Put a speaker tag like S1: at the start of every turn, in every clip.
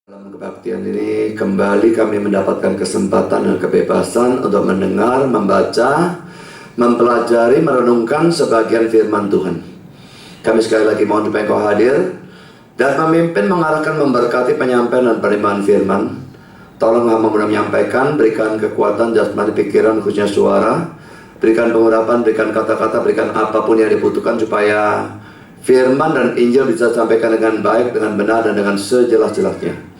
S1: Dalam kebaktian ini kembali kami mendapatkan kesempatan dan kebebasan untuk mendengar, membaca, mempelajari, merenungkan sebagian firman Tuhan. Kami sekali lagi mohon supaya Engkau hadir dan memimpin, mengarahkan, memberkati penyampaian dan penerimaan firman. Tolong hamba mudah menyampaikan, berikan kekuatan jasmani, pikiran, khususnya suara, berikan pengurapan, berikan kata-kata, berikan apapun yang dibutuhkan supaya firman dan Injil bisa disampaikan dengan baik, dengan benar, dan dengan sejelas-jelasnya.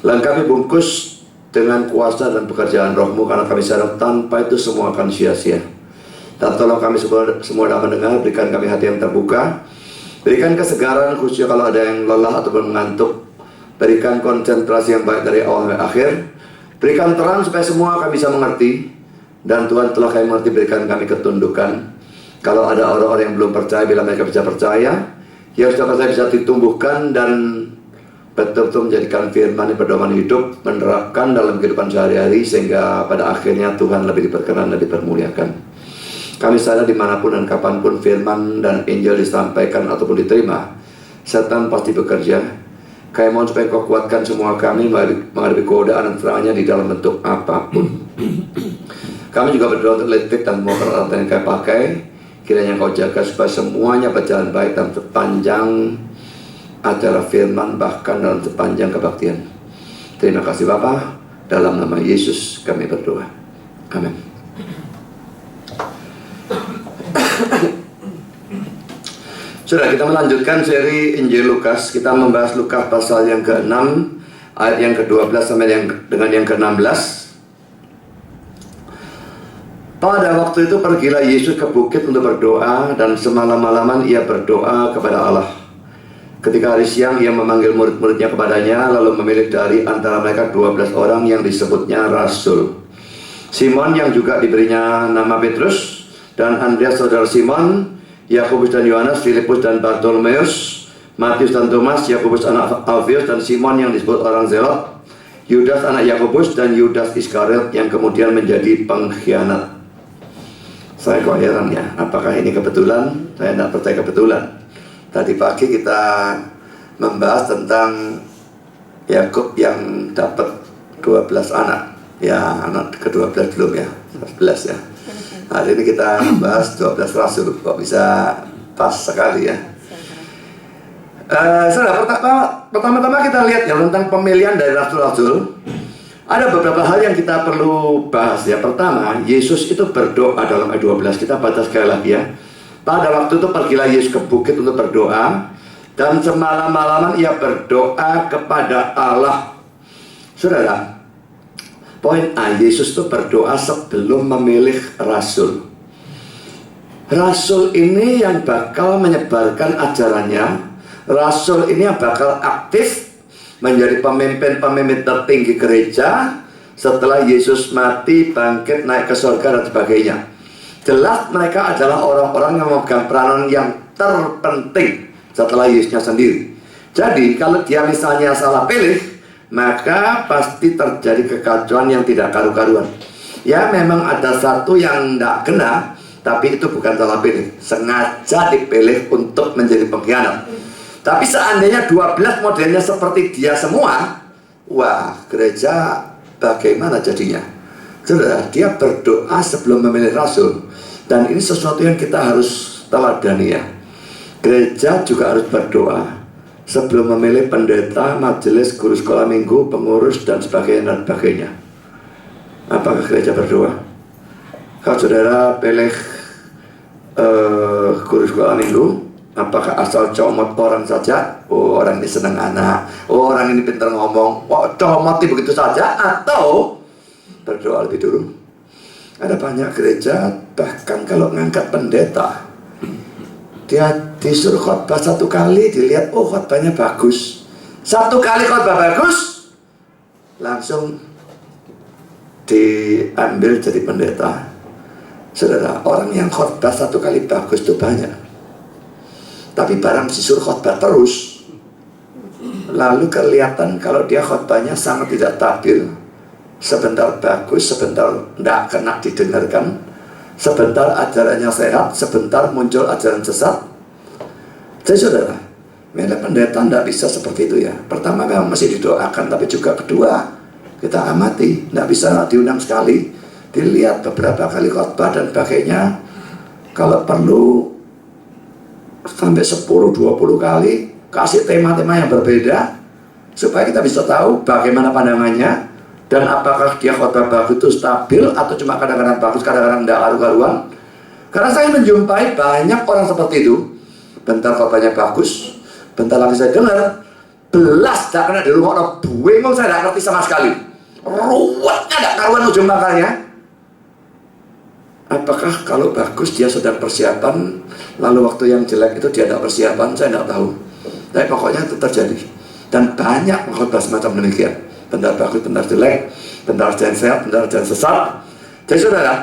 S1: Lengkapi bungkus dengan kuasa dan pekerjaan Roh-Mu, karena kami sadar tanpa itu semua akan sia-sia. Dan tolong kami semua dalam mendengar, berikan kami hati yang terbuka, berikan kesegaran khususnya kalau ada yang lelah ataupun mengantuk, berikan konsentrasi yang baik dari awal sampai akhir, berikan terang supaya semua kami bisa mengerti. Dan Tuhan telah kami mengerti, berikan kami ketundukan. Kalau ada orang-orang yang belum percaya, bila mereka bisa percaya, yang sudah percaya bisa ditumbuhkan dan betul-betul menjadikan firman ini pedoman hidup, menerapkan dalam kehidupan sehari-hari, sehingga pada akhirnya Tuhan lebih diperkenan dan dipermuliakan. Kami sadar dimanapun dan kapanpun firman dan Injil disampaikan ataupun diterima, setan pasti bekerja. Kami mohon supaya Kau kuatkan semua kami menghadapi godaan dan serangannya di dalam bentuk apapun. Kami juga berdoa untuk listrik dan semua peralatan yang kami pakai, kiranya Kau jaga supaya semuanya berjalan baik dalam sepanjang acara firman, bahkan dalam sepanjang kebaktian. Terima kasih Bapa, dalam nama Yesus kami berdoa. Amin. Sudah, kita melanjutkan seri Injil Lukas. Kita membahas Lukas pasal yang ke-6, ayat yang ke-12 sampai dengan yang ke-16. Pada waktu itu pergilah Yesus ke bukit untuk berdoa, dan semalam-malaman ia berdoa kepada Allah. Ketika hari siang, ia memanggil murid-muridnya kepadanya, lalu memilih dari antara mereka 12 orang yang disebutnya Rasul. Simon yang juga diberinya nama Petrus, dan Andreas saudara Simon, Yakobus dan Yohanes, Filipus dan Bartolomeus, Matius dan Thomas, Yakobus anak Alfius, dan Simon yang disebut orang Zelot, Yudas anak Yakobus, dan Yudas Iskariot yang kemudian menjadi pengkhianat. Saya kok heran ya, apakah ini kebetulan? Saya tidak percaya kebetulan. Tadi pagi kita membahas tentang Yakub yang dapat 12 anak. Ya, anak ke-12 belum ya, 11 ya. Hari ini kita membahas 12 rasul. Kok bisa pas sekali ya. Pertama-tama kita lihat ya tentang pemilihan dari rasul-rasul. Ada beberapa hal yang kita perlu bahas ya. Pertama, Yesus itu berdoa dalam ayat 12. Kita baca sekali lagi ya. Pada waktu itu pergilah Yesus ke bukit untuk berdoa, dan semalam-malaman ia berdoa kepada Allah. Saudara, poin A, Yesus itu berdoa sebelum memilih rasul. Rasul ini yang bakal menyebarkan ajarannya. Rasul ini yang bakal aktif menjadi pemimpin-pemimpin tertinggi gereja setelah Yesus mati, bangkit, naik ke surga dan sebagainya. Jelas mereka adalah orang-orang yang memegang peranan yang terpenting setelah Yesusnya sendiri. Jadi kalau dia misalnya salah pilih, maka pasti terjadi kekacauan yang tidak karu-karuan. Ya memang ada satu yang tidak kena, tapi itu bukan salah pilih, sengaja dipilih untuk menjadi pengkhianat. Tapi seandainya 12 modelnya seperti dia semua, wah, gereja bagaimana jadinya? Saudara, dia berdoa sebelum memilih rasul. Dan ini sesuatu yang kita harus teladani ya. Gereja juga harus berdoa sebelum memilih pendeta, majelis, guru sekolah minggu, pengurus, dan sebagainya. Apakah gereja berdoa? Kalau saudara pilih guru sekolah minggu, apakah asal comot orang saja? Oh, orang ini senang anak. Oh, orang ini pintar ngomong. Wah, comoti begitu saja? Atau berdoa lebih dulu? Ada banyak gereja, bahkan kalau ngangkat pendeta, dia disuruh khotbah satu kali, dilihat, oh khotbahnya bagus. Satu kali khotbah bagus, langsung diambil jadi pendeta. Saudara, orang yang khotbah satu kali bagus itu banyak. Tapi barang disuruh khotbah terus, lalu kelihatan kalau dia khotbahnya sangat tidak stabil. Sebentar bagus, sebentar tidak kena didengarkan, sebentar ajarannya sehat, sebentar muncul ajaran sesat. Jadi saudara, Milih pendeta tidak bisa seperti itu ya. Pertama memang masih didoakan, tapi juga kedua kita amati, tidak bisa diundang sekali, dilihat beberapa kali khotbah dan sebagainya. Kalau perlu sampai 10-20 kali kasih tema-tema yang berbeda supaya kita bisa tahu bagaimana pandangannya dan apakah dia khotbah bagus itu stabil atau cuma kadang-kadang bagus, kadang-kadang tidak karu-karuan. Karena saya menjumpai banyak orang seperti itu. Bentar khotbahnya bagus, bentar lagi saya dengar belas tidak kena di rumah orang, bingung, saya tidak ngerti sama sekali, ruwetnya tidak karuan ujung makalnya. Apakah kalau bagus dia sedang persiapan, lalu waktu yang jelek itu dia tidak persiapan, saya tidak tahu. Tapi pokoknya itu terjadi. Dan banyak khotbah semacam demikian. Bentar bagus, bentar jelek, bentar jalan sehat, bentar jalan sesat. Jadi saudara,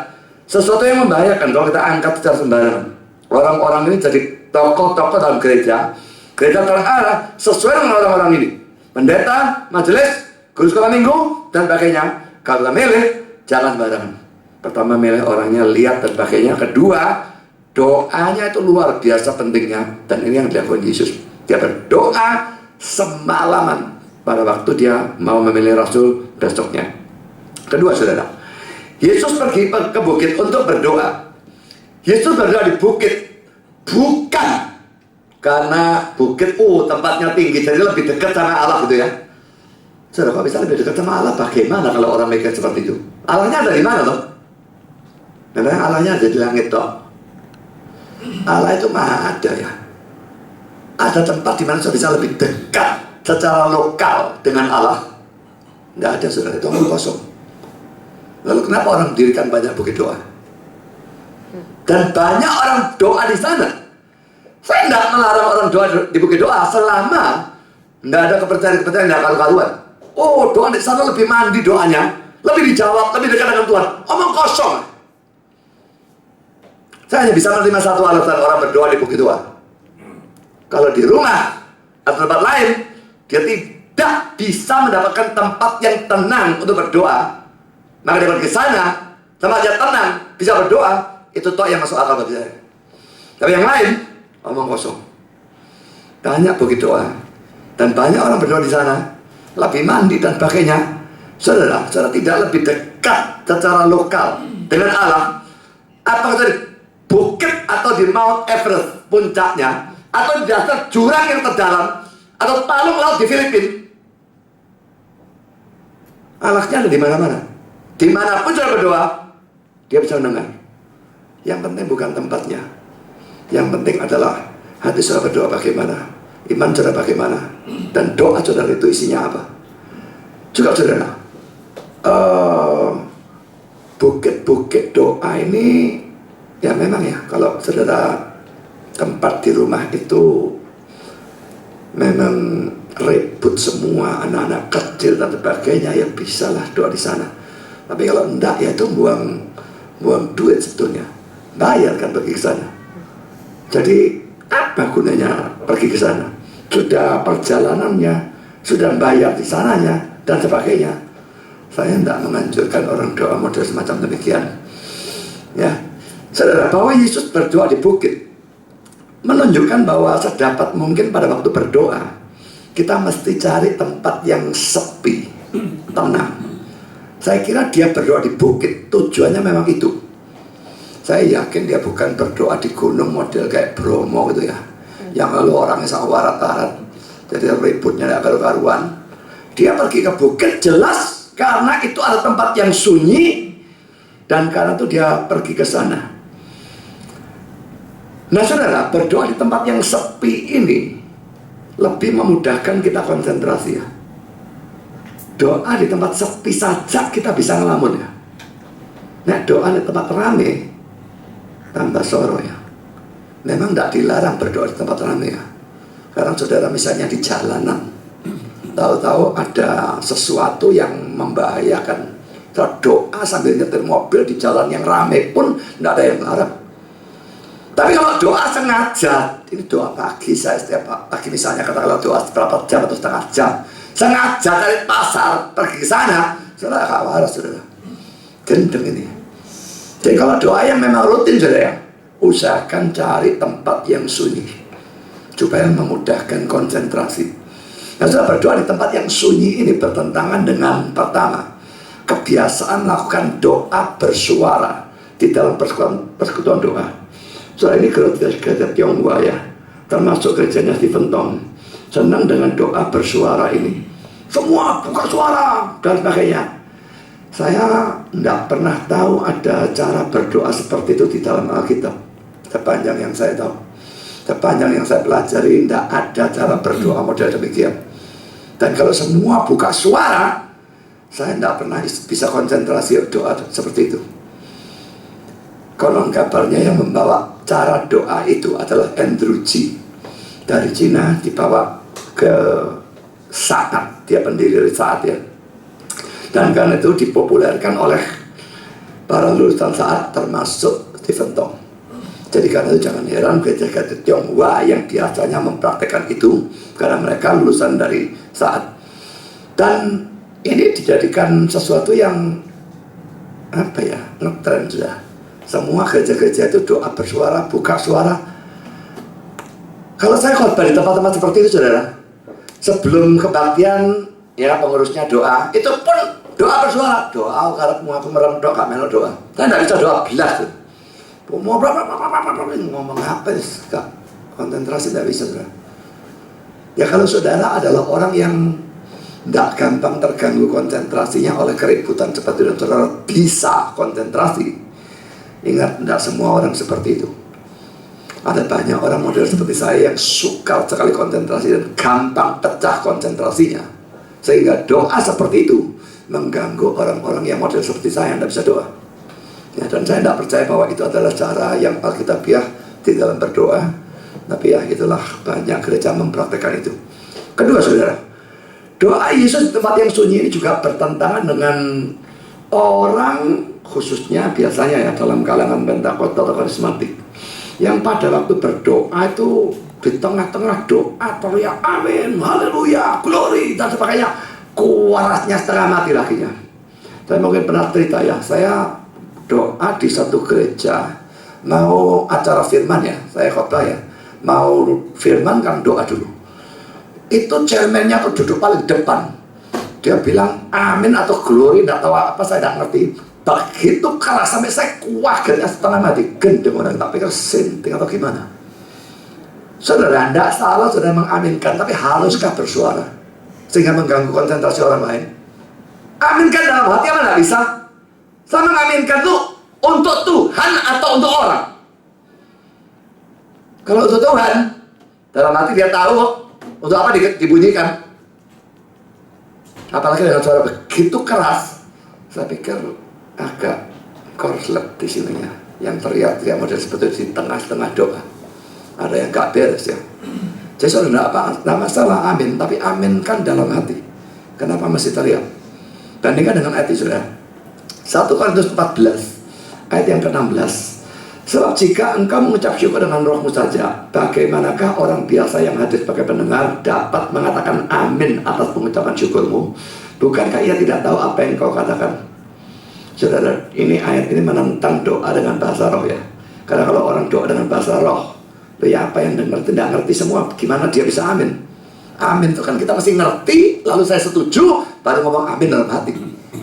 S1: sesuatu yang membahayakan kalau kita angkat secara sembarangan. Orang-orang ini jadi tokoh-tokoh dalam gereja terarah sesuai dengan orang-orang ini. Pendeta, majelis, guru sekolah minggu, dan sebagainya. Kalau kita milih, jangan sembarangan. Pertama, milih orangnya, lihat dan sebagainya. Kedua, doanya itu luar biasa pentingnya. Dan ini yang dilakukan Yesus. Dia berdoa semalaman pada waktu dia mau memilih rasul besoknya. Kedua, saudara, Yesus pergi ke bukit untuk berdoa. Yesus berdoa di bukit bukan karena bukit tempatnya tinggi jadi lebih dekat sama Allah gitu ya. Saudara, kok bisa lebih dekat sama Allah? Bagaimana kalau orang mikir seperti itu? Allahnya ada di mana toh? Karena Allahnya ada di langit toh. Allah itu maha ada ya. Ada tempat di mana bisa lebih dekat secara lokal dengan Allah? Tidak ada, saudara, itu omong kosong. Lalu kenapa orang mendirikan banyak bukit doa? Dan banyak orang doa di sana. Saya tidak melarang orang doa di bukit doa selama tidak ada kepercayaan-kepercayaan yang karu-karuan. Oh, doa di sana lebih mandi doanya, lebih dijawab, lebih dekat dengan Tuhan. Omong kosong. Saya hanya bisa menerima satu alasan orang berdoa di bukit doa. Kalau di rumah atau tempat lain, dia tidak bisa mendapatkan tempat yang tenang untuk berdoa. Maka dia pergi ke sana, tempat yang tenang, bisa berdoa. Itu toh yang masuk akal bagi saya. Tapi yang lain, omong kosong. Banyak bukit doa. Dan banyak orang berdoa di sana, lebih mandi dan sebagainya. Saudara tidak lebih dekat secara lokal dengan Allah. Apakah tadi bukit atau di Mount Everest puncaknya, atau di dasar jurang yang terdalam, atau palung laut di Filipina. Allahnya ada di mana-mana. Dimanapun saudara berdoa, dia bisa mendengar. Yang penting bukan tempatnya. Yang penting adalah hati saudara berdoa bagaimana, iman saudara bagaimana, dan doa saudara itu isinya apa. Juga saudara, bukit-bukit doa ini ya memang ya, kalau saudara tempat di rumah itu memang ribut semua, anak-anak kecil dan sebagainya, ya bisalah doa di sana. Tapi kalau enggak ya itu buang duit sebetulnya. Bayar kan pergi ke sana. Jadi apa gunanya pergi ke sana? Sudah perjalanannya, sudah bayar di sananya dan sebagainya. Saya tidak menganjurkan orang doa model semacam demikian. Ya, saudara, bahwa Yesus berdoa di bukit menunjukkan bahwa sedapat mungkin pada waktu berdoa kita mesti cari tempat yang sepi, tenang. Saya kira dia berdoa di bukit tujuannya memang itu. Saya yakin dia bukan berdoa di gunung model kayak Bromo gitu ya, yang lalu orangnya sangat warat-warat, jadi ributnya tidak karu-karuan. Dia pergi ke bukit jelas karena itu ada tempat yang sunyi, dan karena itu dia pergi ke sana. Nah saudara, berdoa di tempat yang sepi ini lebih memudahkan kita konsentrasi ya. Doa di tempat sepi saja kita bisa ngelamun ya. Nah doa di tempat rame tambah soro ya. Memang tidak dilarang berdoa di tempat rame ya. Karena saudara misalnya di jalanan, tahu-tahu ada sesuatu yang membahayakan, doa sambil nyetir mobil di jalan yang rame pun tidak ada yang melarang. Tapi kalau doa sengaja, ini doa pagi, saya setiap pagi misalnya katakanlah doa berapa jam atau setengah jam, sengaja dari pasar pergi ke sana, saudara gak waras saudara, gendeng ini. Jadi kalau doa yang memang rutin saudara, usahakan cari tempat yang sunyi. supaya memudahkan konsentrasi. Nah, saudara, berdoa di tempat yang sunyi ini bertentangan dengan pertama, kebiasaan melakukan doa bersuara di dalam persekutuan doa. Saudara, ini gereja Tionghoa ya, termasuk gerejanya Stephen Tong, senang dengan doa bersuara ini. Semua buka suara dan sebagainya. Saya tidak pernah tahu ada cara berdoa seperti itu di dalam Alkitab. Sepanjang yang saya tahu, sepanjang yang saya pelajari, tidak ada cara berdoa model demikian. Dan kalau semua buka suara, saya tidak pernah bisa konsentrasi doa seperti itu. Konon kabarnya yang membawa cara doa itu adalah Andrew G. Dari Cina, dibawa ke Saat, dia pendiri Saat ya. Dan karena itu dipopulerkan oleh para lulusan Saat termasuk Stephen Tong. Jadi karena itu jangan heran gereja-gereja Tionghoa yang biasanya mempraktekkan itu, karena mereka lulusan dari Saat. Dan ini dijadikan sesuatu yang ngetren sudah. Semua gereja-gereja itu doa bersuara, buka suara. Kalau saya khotbah di tempat-tempat seperti itu, saudara, sebelum kebaktian ya pengurusnya doa, itu pun doa bersuara. Doa karepmu aku merem doa, melo doa. Saya tidak bisa doa belas tuh. Mau ngomong apa sih? Konsentrasi tidak bisa, saudara. Ya kalau saudara adalah orang yang tidak gampang terganggu konsentrasinya oleh keributan seperti itu, saudara bisa konsentrasi. Ingat, tidak semua orang seperti itu. Ada banyak orang model seperti saya yang suka sekali konsentrasi dan gampang pecah konsentrasinya, sehingga doa seperti itu mengganggu orang-orang yang model seperti saya yang tidak bisa doa ya. Dan saya tidak percaya bahwa itu adalah cara yang alkitabiah di dalam berdoa. Tapi ya itulah, banyak gereja mempraktekkan itu. Kedua, saudara, doa Yesus di tempat yang sunyi ini juga bertentangan dengan orang, khususnya biasanya ya dalam kalangan Pentakosta atau karismatik, yang pada waktu berdoa itu di tengah-tengah doa teriak amin, haleluya, glory dan sebagainya, kuarasnya setengah mati lakinya. Saya mungkin pernah cerita ya, saya doa di satu gereja, mau acara firman ya, saya khotbah ya, mau firman kan doa dulu. Itu chairman-nya tuh duduk paling depan. Dia bilang amin atau glory, tidak tahu apa, saya tidak ngerti. Begitu keras sampai saya kuagetnya setengah mati. Gendeng orang, tak pikir sinting atau gimana. Saudara, tidak salah saudara mengaminkan, tapi haruskah bersuara sehingga mengganggu konsentrasi orang lain? Aminkan dalam hati apa tidak bisa? Saya mengaminkan itu untuk Tuhan atau untuk orang? Kalau untuk Tuhan, dalam hati dia tahu untuk apa dibunyikan. Apalagi dengan suara begitu keras, saya pikir agak korslet di sininya. Yang teriak-teriak model seperti di tengah-tengah doa. Ada yang gak beres ya. Jadi saudara, tidak masalah amin, tapi aminkan dalam hati. Kenapa mesti teriak? Bandingkan dengan ayat itu, saudara. 1 Korintus 14 ayat yang ke-16. Sebab jika engkau mengucap syukur dengan rohmu saja, bagaimanakah orang biasa yang hadir sebagai pendengar dapat mengatakan amin atas pengucapan syukurmu? Bukankah ia tidak tahu apa yang kau katakan? Saudara, ini ayat ini menentang doa dengan bahasa roh ya. Karena kalau orang doa dengan bahasa roh, ya apa yang dengar tidak ngerti semua, gimana dia bisa amin? Amin itu kan kita mesti ngerti, lalu saya setuju, baru ngomong amin dalam hati.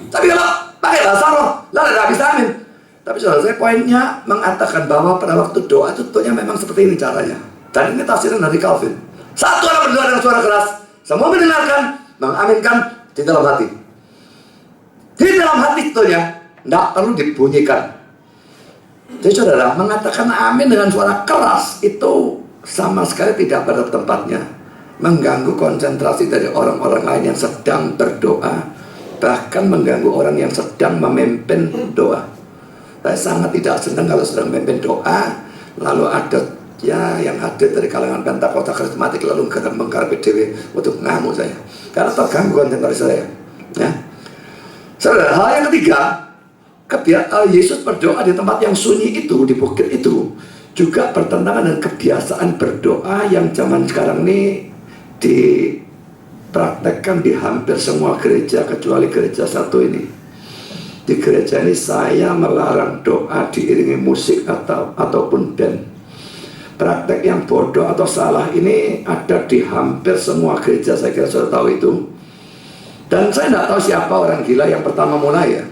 S1: Tapi kalau pakai bahasa roh, lalu tidak bisa amin. Tapi saudara, saya poinnya mengatakan bahwa pada waktu doa itu tentunya memang seperti ini caranya. Dan ini tafsiran dari Calvin. Satu orang berdoa dengan suara keras, semua mendengarkan, mengaminkan di dalam hati. Di dalam hati tentunya tidak perlu dibunyikan. Jadi saudara, mengatakan amin dengan suara keras itu sama sekali tidak pada tempatnya. Mengganggu konsentrasi dari orang-orang lain yang sedang berdoa, bahkan mengganggu orang yang sedang memimpin doa. Saya sangat tidak senang kalau sedang memimpin doa, lalu ada ya yang hadir dari kalangan Pentakosta karismatik lalu menggarap dewe untuk ngamuk saya, karena terganggu konsentrasi saya. Ya. Saudara, hal yang ketiga, Yesus berdoa di tempat yang sunyi itu, di bukit itu, juga bertentangan dengan kebiasaan berdoa yang zaman sekarang ini dipraktekkan di hampir semua gereja kecuali gereja satu ini. Di gereja ini saya melarang doa diiringi musik ataupun band. Praktek yang bodoh atau salah ini ada di hampir semua gereja, saya kira sudah tahu itu. Dan saya tidak tahu siapa orang gila yang pertama mulai ya.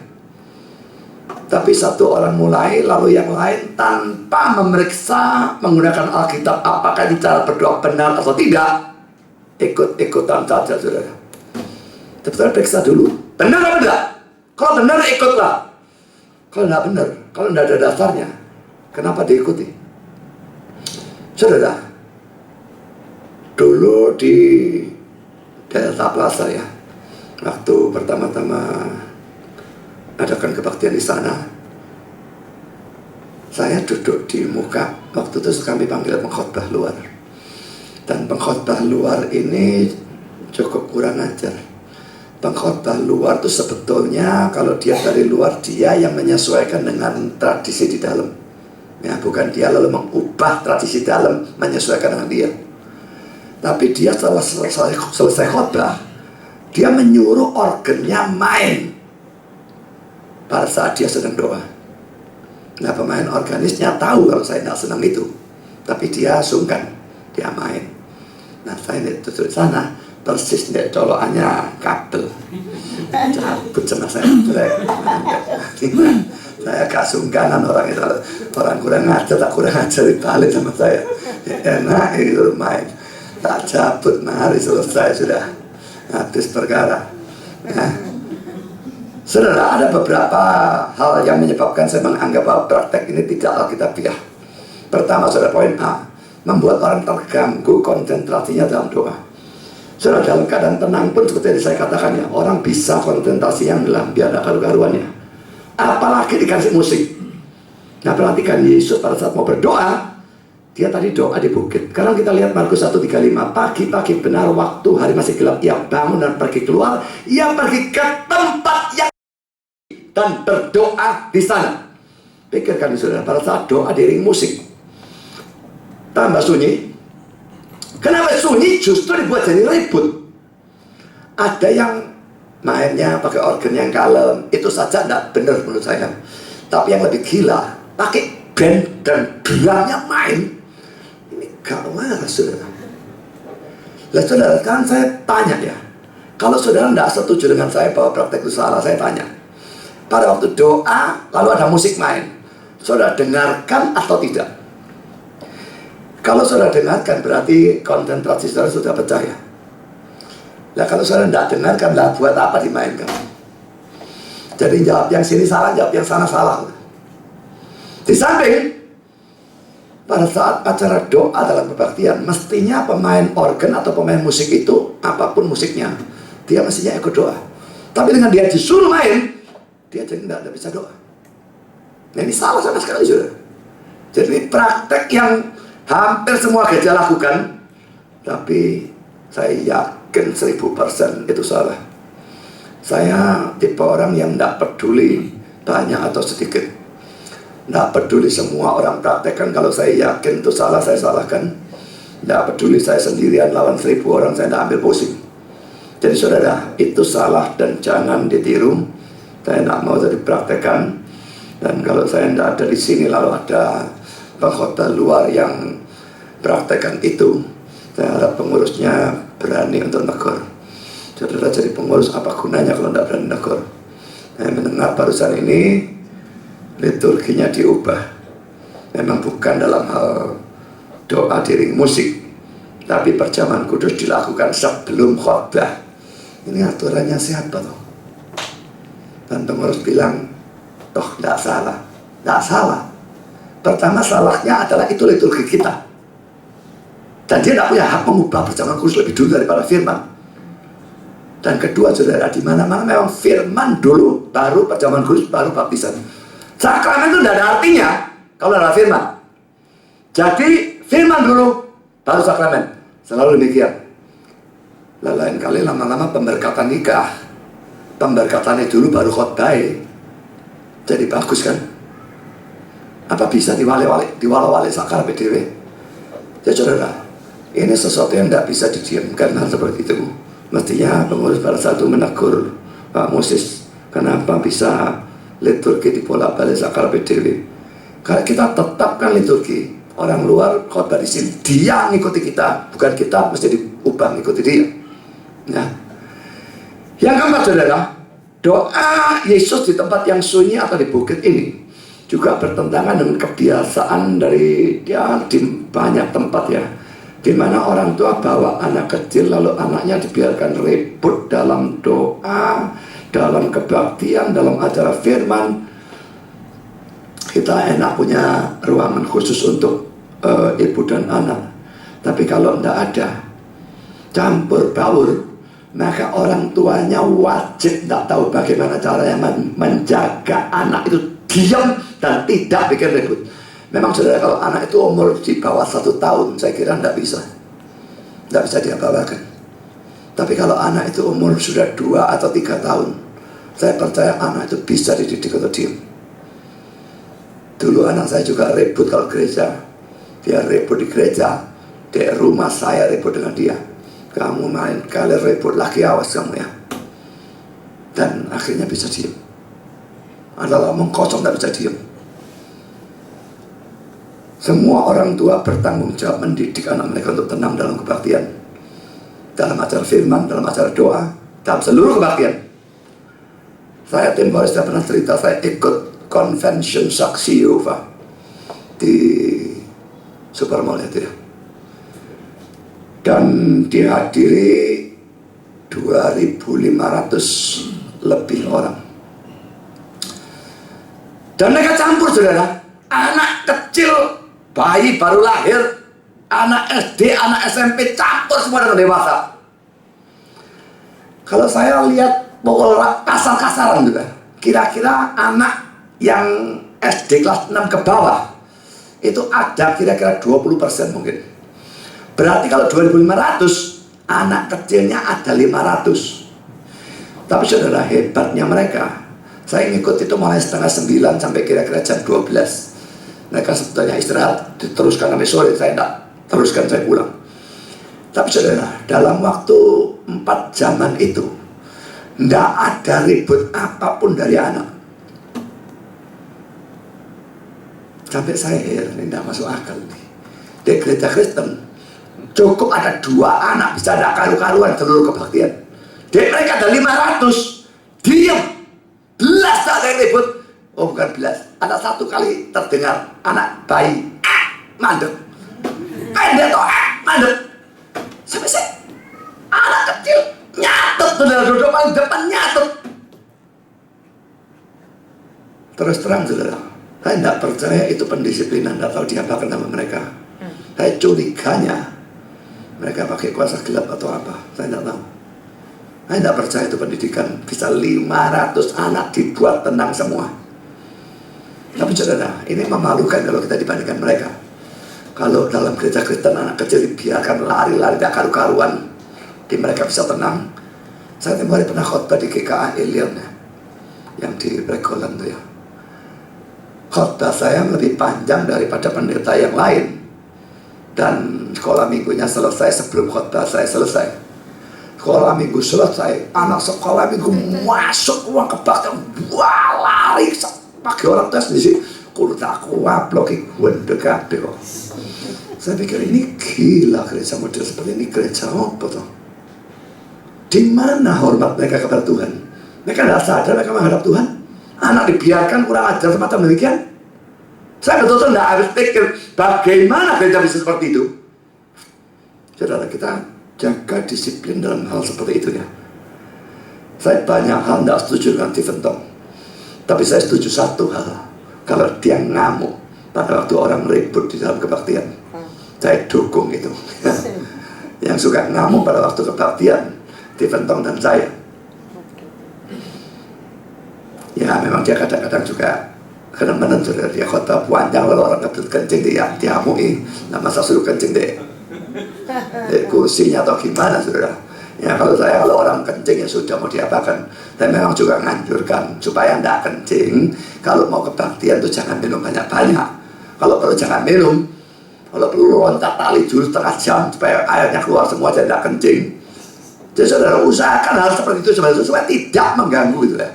S1: Tapi satu orang mulai, lalu yang lain tanpa memeriksa menggunakan Alkitab apakah ini cara berdoa benar atau tidak, ikut-ikutan saja, saudara. Tapi saudara periksa dulu, benar atau tidak? Kalau benar, ikutlah. Kalau tidak benar, kalau tidak ada dasarnya, kenapa diikuti? Saudara, dulu di Delta Plaza ya, waktu pertama-tama adakan kebaktian di sana, saya duduk di muka. Waktu itu kami panggil pengkhotbah luar, dan pengkhotbah luar ini cukup kurang ajar. Pengkhotbah luar itu sebetulnya kalau dia dari luar, dia yang menyesuaikan dengan tradisi di dalam ya, bukan dia lalu mengubah tradisi dalam menyesuaikan dengan dia. Tapi dia setelah selesai khotbah, dia menyuruh organnya main pada saat dia sedang doa. Nah, pemain organisnya tahu kalau saya tidak senang itu, tapi dia sungkan, dia main. Nah, saya duduk di sana, persis nih colokannya kabel cabut sama saya. Saya gak sungkanan orang itu, orang kurang ajar, tak kurang ajar dibalik sama saya. Enak itu main, tak cabut, mari selesai sudah, habis perkara. Nah, saudara, ada beberapa hal yang menyebabkan saya menganggap bahwa praktek ini tidak alkitabiah. Pertama, saudara, poin A, membuat orang terganggu konsentrasinya dalam doa. Saudara, dalam keadaan tenang pun seperti yang saya katakan ya, orang bisa konsentrasi yang dalam biar ada karu-karuannya. Apalagi dikasih musik. Nah, perhatikan Yesus pada saat mau berdoa, dia tadi doa di bukit. Sekarang kita lihat Markus 1:35. Pagi-pagi benar waktu hari masih gelap, ia bangun dan pergi keluar. Ia pergi ke tempat yang dan berdoa di sana. Pikirkan saudara, pada saat doa diiring musik, tambah sunyi. Kenapa sunyi? Justru dibuat jadi ribut. Ada yang mainnya pakai organ yang kalem, itu saja tidak benar menurut saya. Tapi yang lebih gila, pakai band dan drumnya main. Ini gak waras, saudara. Lah saudara, kan saya tanya ya, kalau saudara tidak setuju dengan saya bahwa praktek itu salah, saya tanya, pada waktu doa lalu ada musik main, saudara dengarkan atau tidak? Kalau saudara dengarkan berarti konsentrasi saudara sudah pecah ya. Nah, kalau saudara tidak dengarkan, lah buat apa dimainkan? Jadi jawab yang sini salah, jawab yang sana salah. Di samping, pada saat acara doa dalam kebaktian, mestinya pemain organ atau pemain musik itu, apapun musiknya, dia mestinya ikut doa. Tapi dengan dia disuruh main, dia jadi tidak bisa doa. Nah, ini salah sama sekali, saudara. Jadi ini praktek yang hampir semua gereja lakukan, tapi saya yakin 1000% itu salah. Saya tipe orang yang tidak peduli banyak atau sedikit, tidak peduli semua orang praktekkan. Kalau saya yakin itu salah, saya salahkan. Tidak peduli saya sendirian lawan 1000 orang, saya tidak ambil pusing. Jadi saudara, itu salah dan jangan ditiru. Saya tidak mau jadi praktekkan. Dan kalau saya tidak ada di sini lalu ada pengkhotbah luar yang praktekkan itu, saya harap pengurusnya berani untuk negur. Saudara, jadi pengurus apa gunanya kalau tidak berani negur? Saya mendengar barusan ini liturginya diubah. Memang bukan dalam hal doa diiring musik, tapi perjamuan kudus dilakukan sebelum khotbah. Ini aturannya siapa toh? Dan pengurus bilang, toh tidak salah. Tidak salah. Pertama salahnya adalah itu liturgi kita. Dan dia tidak punya hak mengubah perjamuan kudus lebih dulu daripada firman. Dan kedua, saudara, di mana-mana memang firman dulu, baru perjamuan kudus, baru baptisan. Sakramen itu tidak ada artinya kalau ada firman. Jadi firman dulu, baru sakramen. Selalu demikian. Lain kali lama-lama pemberkatan nikah, pemberkatannya dulu baru khotbah. Jadi bagus kan? Apa bisa diwale-wale sakar PDW? Ya saudara, ini sesuatu yang tidak bisa didiamkan hal seperti itu. Mestinya pengurus pada satu menegur Pak Moses, kenapa bisa liturgi dibolak-balik sakar PDW? Kalau kita tetapkan liturgi, Orang luar khotbah di sini, dia ngikuti kita, bukan kita mesti diubah ngikuti dia. Nah, yang keempat saudara, doa Yesus di tempat yang sunyi atau di bukit ini juga bertentangan dengan kebiasaan dari dia di banyak tempat ya, di mana orang tua bawa anak kecil lalu anaknya dibiarkan ribut dalam doa, dalam kebaktian, dalam acara firman. Kita enak punya ruangan khusus untuk ibu dan anak. Tapi kalau tidak ada campur baur, maka orang tuanya wajib tidak tahu bagaimana caranya menjaga anak itu diam dan tidak bikin ribut. Memang saudara, kalau anak itu umur di bawah 1 tahun, saya kira tidak bisa dia bawakan. Tapi kalau anak itu umur sudah 2 atau 3 tahun, saya percaya anak itu bisa dididik untuk diam. Dulu anak saya juga ribut kalau gereja. Dia ribut di gereja, di rumah saya ribut dengan dia. Kamu main kali ribut lagi, awas kamu ya. Dan akhirnya bisa diam. Adalah omong kosong, tidak bisa diam. Semua orang tua bertanggung jawab mendidik anak mereka untuk tenang dalam kebaktian, dalam acara firman, dalam acara doa, dalam seluruh kebaktian. Saya tempoh hari sudah pernah cerita, saya ikut Convention Saksi Yehova di Supermall itu ya, dan dihadiri 2.500 lebih orang, dan mereka campur saudara, anak kecil, bayi baru lahir, anak SD, anak SMP, campur semua dengan dewasa. Kalau saya lihat pokok kasar-kasaran juga, kira-kira anak yang SD kelas 6 ke bawah itu ada kira-kira 20% mungkin. Berarti kalau 2.500, anak kecilnya ada 500. Tapi saudara, hebatnya mereka, saya ngikut itu mulai setengah 9 sampai kira-kira jam 12. Mereka sebetulnya istirahat, diteruskan sampai sore. Saya tidak teruskan, saya pulang. Tapi saudara, dalam waktu 4 jaman itu tidak ada ribut apapun dari anak. Sampai saya heran, ini tidak masuk akal nih. Di gereja Kristen cukup ada 2 anak bisa ada karu-karuan seluruh kebaktian. Di mereka ada 500, diam, belas tak ada yang ribut. Oh bukan belas, ada 1 kali terdengar anak bayi mandek, pendek toh, mandek. Sampai saya, anak kecil nyatet, saudara, duduk paling depan nyatet. Terus terang saudara, saya tidak percaya itu pendisiplinan atau diapakan sama mereka. Saya curiganya mereka pakai kuasa gelap atau apa, saya tidak tahu. Saya tidak percaya itu pendidikan. Bisa 500 anak dibuat tenang semua. Tapi saudara, ini memalukan kalau kita dibandingkan mereka. Kalau dalam gereja Kristen anak kecil dibiarkan lari-lari tidak karu-karuan, di mereka bisa tenang. Saya tempoh hari pernah khotbah di GKA Ilion ya, yang di Bregolan itu ya. Khotbah saya lebih panjang daripada pendeta yang lain. Dan sekolah minggunya selesai sebelum khotbah saya selesai. Sekolah minggu selesai, anak sekolah minggu masuk ruang kebaktian, wah lari pakai orang tes di sini. Kulit aku waploki gundek kok. Saya pikir ini gila, gereja model seperti ini gereja apa toh? Di mana hormat mereka kepada Tuhan? Mereka tidak sadar mereka menghadap Tuhan. Anak dibiarkan kurang ajar semacam demikian. Saya betul-betul tidak harus pikir bagaimana gereja bisa seperti itu. Saudara, kita jaga disiplin dalam hal seperti itu ya. Saya banyak hal tidak setuju dengan Stephen Tong, tapi saya setuju satu hal. Kalau dia ngamuk pada waktu orang ribut di dalam kebaktian, saya dukung itu. Yang suka ngamuk pada waktu kebaktian, Stephen Tong dan saya. Ya memang dia kadang-kadang juga kadang-kadang sudah dia khotbah panjang lalu orang ngebut kencing dia diamui. Nah masa suruh kencing deh kursinya atau gimana saudara. Ya kalau orang kencing ya sudah mau diapakan. Tapi memang juga nganjurkan supaya tidak kencing. Kalau mau kebaktian tuh jangan minum banyak-banyak. Kalau perlu jangan minum. Kalau perlu loncat tali jurus setengah jam supaya airnya keluar semua jadi tidak kencing. Jadi saudara usahakan hal seperti itu supaya tidak mengganggu gitu ya.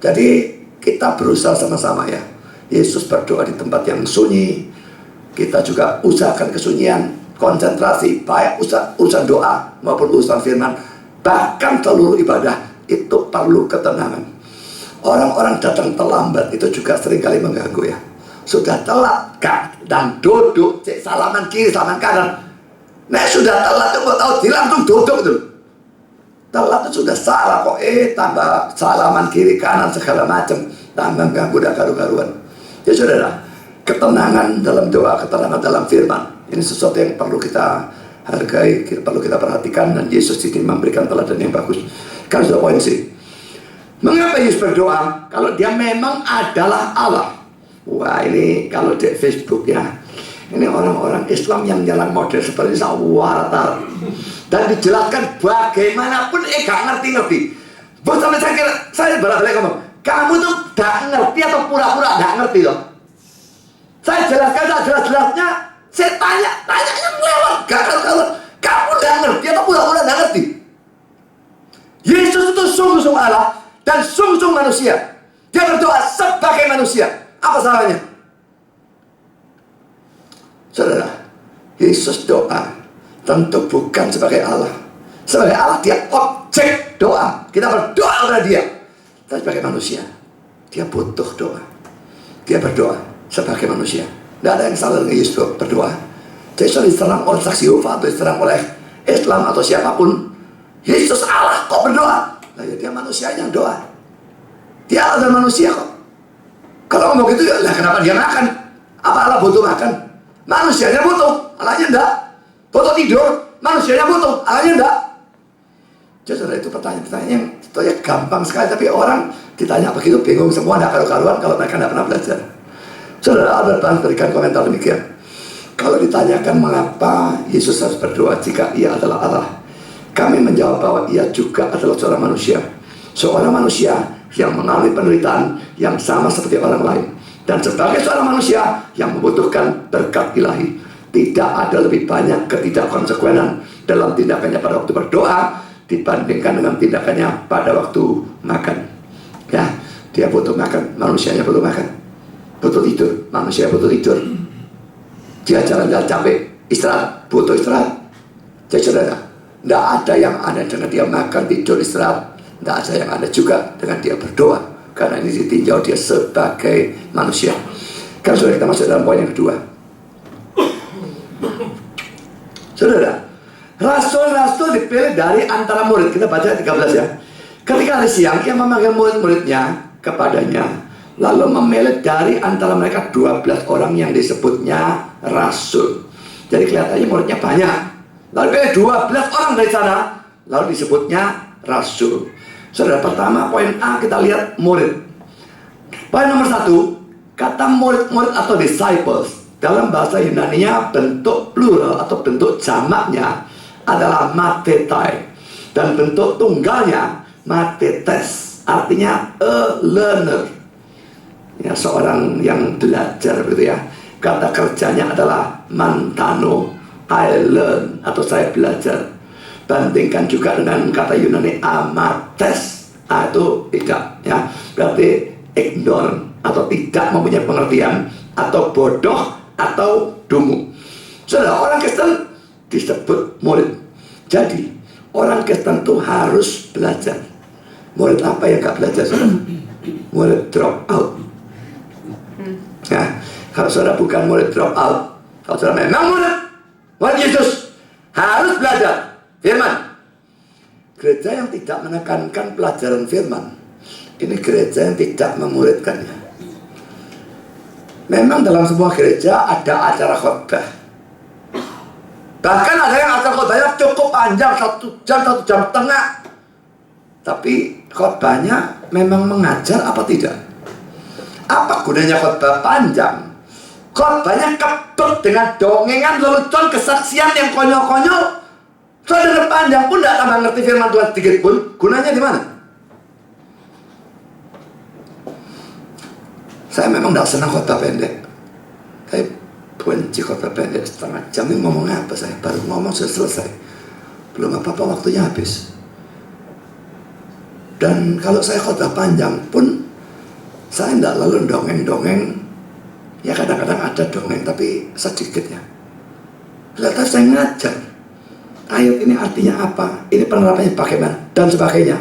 S1: Jadi kita berusaha sama-sama ya. Yesus berdoa di tempat yang sunyi, Kita juga usahakan kesunyian, konsentrasi, baik urusan doa maupun urusan firman. Bahkan seluruh ibadah itu perlu ketenangan. Orang-orang datang terlambat itu juga seringkali mengganggu ya. Sudah telat Kak, dan duduk salaman kiri salaman kanan. Nah sudah telat itu mau tahu langsung duduk itu. Telat itu sudah salah kok, tambah salaman kiri kanan segala macam, tambah ganggu dan karu-karuan. Ya saudara, ketenangan dalam doa, ketenangan dalam firman, ini sesuatu yang perlu kita hargai, perlu kita perhatikan, dan Yesus ini memberikan teladan yang bagus. Kan sudah poin sih. Mengapa Yesus berdoa? Kalau dia memang adalah Allah. Wah, ini kalau di Facebook ya, ini orang-orang Islam yang jalan model seperti sawartar. Dan dijelaskan bagaimanapun gak ngerti-ngerti. Bos sampai saya balik ngomong, kamu tuh gak ngerti atau pura-pura gak ngerti loh. Saya jelaskan jelas-jelasnya, saya tanya yang lewat, gak karuan. Kamu gak ngerti atau pura-pura gak ngerti? Yesus itu sungguh-sungguh Allah dan sungguh-sungguh manusia. Dia berdoa sebagai manusia. Apa salahnya? Saudara, Yesus doa tentu bukan sebagai Allah. Sebagai Allah dia objek doa. Kita berdoa kepada dia. Tapi sebagai manusia, dia butuh doa. Dia berdoa sebagai manusia. Tidak ada yang salah dengan Yesus berdoa. Yesus diserang oleh saksi Yehova atau diserang oleh Islam atau siapapun. Yesus Allah kok berdoa? Nah, ya dia manusia yang doa. Dia Allah dan manusia kok. Kalau ngomong gitu, ya kenapa dia makan? Apa Allah butuh makan? Manusianya butuh, Allahnya enggak. Butuh tidur, manusianya butuh, Allahnya enggak. Jadi itu pertanyaan-pertanyaan yang sebetulnya gampang sekali, tapi orang ditanya begitu bingung semua, enggak karu-karuan kalau mereka enggak pernah belajar. Saudara Albert Barnes berikan komentar demikian. Kalau ditanyakan mengapa Yesus harus berdoa jika ia adalah Allah, kami menjawab bahwa ia juga adalah seorang manusia. Seorang manusia yang mengalami penderitaan yang sama seperti orang lain. Dan sebagai seorang manusia yang membutuhkan berkat ilahi, tidak ada lebih banyak ketidakkonsekuenan dalam tindakannya pada waktu berdoa dibandingkan dengan tindakannya pada waktu makan. Ya, dia butuh makan, manusianya butuh makan. Butuh tidur, manusia butuh tidur. Dia jalan-jalan capek, istirahat, butuh istirahat. Jadi saudara, tidak ada yang aneh dengan dia makan, tidur, istirahat. Tidak ada yang aneh juga dengan dia berdoa, karena ini ditinjau dia sebagai manusia. Kan sudah kita masuk dalam poin yang kedua. Saudara, rasul-rasul dipilih dari antara murid. Kita baca 13 ya. Ketika hari siang, ia memanggil murid-muridnya kepadanya, lalu memilih dari antara mereka 12 orang yang disebutnya rasul. Jadi kelihatannya muridnya banyak. Lalu pilih 12 orang dari sana, lalu disebutnya rasul. Saudara, pertama poin A kita lihat murid. Poin nomor 1, kata murid-murid atau disciples dalam bahasa Yunani-nya bentuk plural atau bentuk jamaknya adalah matetai, dan bentuk tunggalnya matetes, artinya a learner, ya, seorang yang belajar begitu ya. Kata kerjanya adalah mantano, I learn atau saya belajar. Bandingkan juga dengan kata Yunani amates, itu tidak ya, berarti ignore atau tidak mempunyai pengertian, atau bodoh, atau dungu. Saudara, orang Kristen disebut murid. Jadi orang Kristen itu harus belajar. Murid apa yang gak belajar, saudara? Murid drop out. Ya, kalau saudara bukan murid drop out, kalau saudara memang murid Yesus, harus belajar firman. Gereja yang tidak menekankan pelajaran firman, ini gereja yang tidak memuridkannya. Memang dalam sebuah gereja ada acara khotbah. Bahkan ada yang acara khotbahnya cukup panjang, 1 jam, 1 jam setengah. Tapi khotbahnya memang mengajar apa tidak? Apa gunanya khotbah panjang? Khotbahnya kebet dengan dongengan, lelucon, kesaksian yang konyol-konyol. Saudara panjang pun tidak tambah ngerti firman Tuhan sedikit pun. Gunanya di mana? Saya memang tidak senang khotbah pendek. Saya benci khotbah pendek setengah jam. Ini ngomong apa saya? Baru ngomong sudah selesai. Belum apa-apa waktunya habis. Dan kalau saya khotbah panjang pun, saya tidak lalu dongeng-dongeng Ya kadang-kadang ada dongeng, tapi sedikit ya. Lihat saya ngajar. Ayat ini artinya apa? Ini penerapannya bagaimana? Dan sebagainya.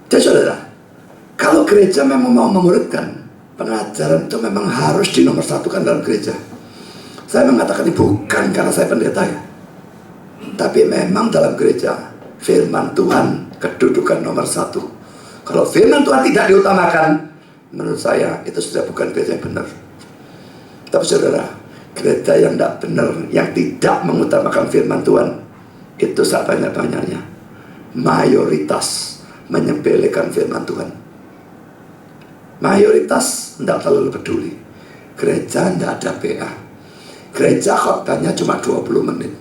S1: Jadi saudara, kalau gereja memang mau memuridkan, pengajaran itu memang harus dinomorsatukan dalam gereja. Saya mengatakan ini bukan karena saya pendeta ya. Tapi memang dalam gereja, firman Tuhan kedudukan nomor satu. Kalau firman Tuhan tidak diutamakan, menurut saya itu sudah bukan gereja yang benar. Tapi saudara, gereja yang tidak benar, yang tidak mengutamakan firman Tuhan, itu sebanyak-banyaknya mayoritas menyepelekan firman Tuhan. Mayoritas tidak terlalu peduli. Gereja tidak ada PA. Gereja khotbahnya cuma 20 menit.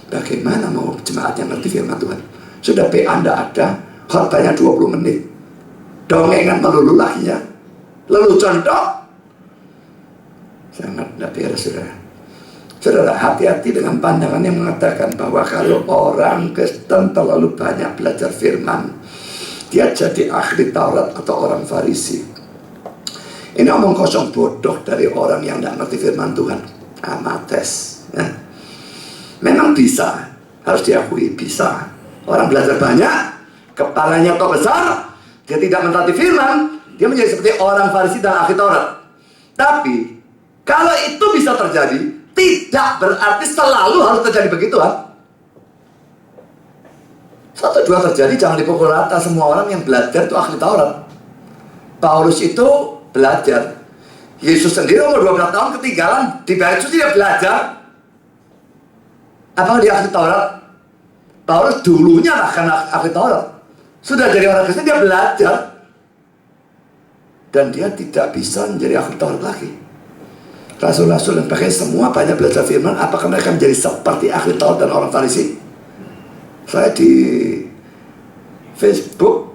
S1: Bagaimana mau jemaat yang ngerti firman Tuhan? Sudah PA tidak ada, khotbahnya 20 menit. Dongengan melulu lakinya. Lalu contoh, sangat tidak beres, saudara. Saudara, hati-hati dengan pandangan yang mengatakan bahwa kalau orang Kristen terlalu banyak belajar firman, dia jadi ahli Taurat atau orang Farisi. Ini omong kosong bodoh dari orang yang tidak ngerti firman Tuhan. Amates ya. Memang bisa, harus diakui bisa. Orang belajar banyak, kepalanya kok besar, dia tidak mentaati firman, dia menjadi seperti orang Farisi dan ahli Taurat. Tapi kalau itu bisa terjadi, tidak berarti selalu harus terjadi begituan. Satu dua terjadi, jangan dipukul rata. Semua orang yang belajar itu ahli Taurat. Paulus itu belajar. Yesus sendiri umur 12 tahun ketinggalan di bait suci, dia belajar. Apakah dia ahli Taurat? Paulus dulunya bahkan ahli Taurat. Sudah jadi orang Kristen, dia belajar. Dan dia tidak bisa menjadi ahli Taurat lagi. Rasul-rasul dan pakai semua banyak belajar firman. Apakah mereka menjadi seperti ahli Taurat dan orang Farisi? Saya di Facebook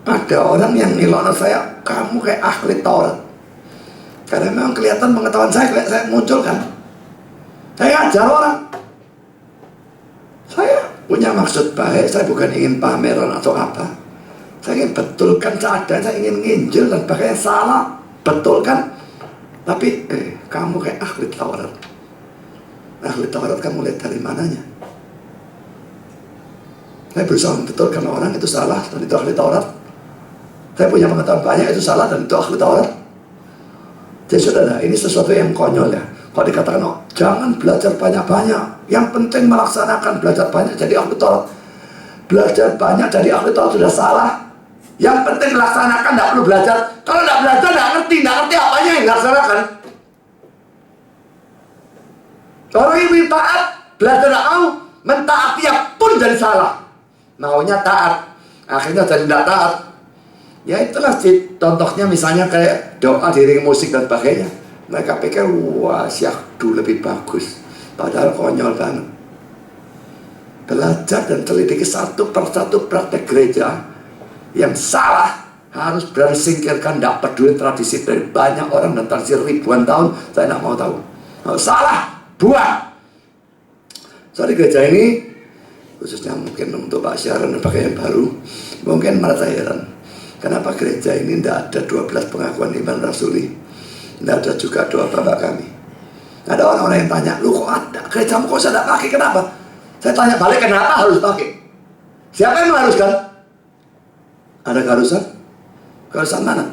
S1: ada orang yang nilai saya, kamu kayak ahli Taurat. Karena memang kelihatan pengetahuan saya munculkan. Saya ajar orang. Saya punya maksud baik. Saya bukan ingin pameran atau apa. Saya ingin betulkan keadaan. Saya ingin nginjil dan pakai salah, betulkan. Tapi kamu kayak ahli Taurat. Ahli Taurat kamu lihat dari mananya? Saya berusaha membetulkan orang itu salah dan itu ahli Taurat. Saya punya pengetahuan banyak, itu salah dan itu ahli Taurat. Jadi saudara, ini sesuatu yang konyol ya. Kalau dikatakan, oh, jangan belajar banyak-banyak, yang penting melaksanakan. Belajar banyak jadi ahli Taurat. Belajar banyak jadi ahli Taurat sudah salah. Yang penting melaksanakan, tidak perlu belajar. Kalau tidak belajar, tidak ngerti apanya yang dilaksanakan. Orang yang minta taat, belajar tidak mau, mentaatinya pun jadi salah. Maunya taat, akhirnya jadi tidak taat. Ya itulah sih, contohnya misalnya kayak doa diiringi musik dan sebagainya. Mereka pikir, wah syahdu lebih bagus. Padahal konyol banget. Belajar dan teliti satu persatu praktek gereja yang salah harus berani singkirkan. Tidak peduli tradisi dari banyak orang dan tradisi ribuan tahun, saya tidak mau tahu. Kalau salah, buang. Soal gereja ini, khususnya mungkin untuk Pak Syaran dan pakai yang baru, mungkin merasa heran. Kenapa gereja ini tidak ada 12 pengakuan iman rasuli? Tidak ada juga doa Bapa kami. Ada orang-orang yang tanya, lu kok ada? Gerejamu kok saya tidak pakai, kenapa? Saya tanya balik, kenapa harus pakai? Siapa yang mengharuskan? Ada keharusan? Keharusan mana?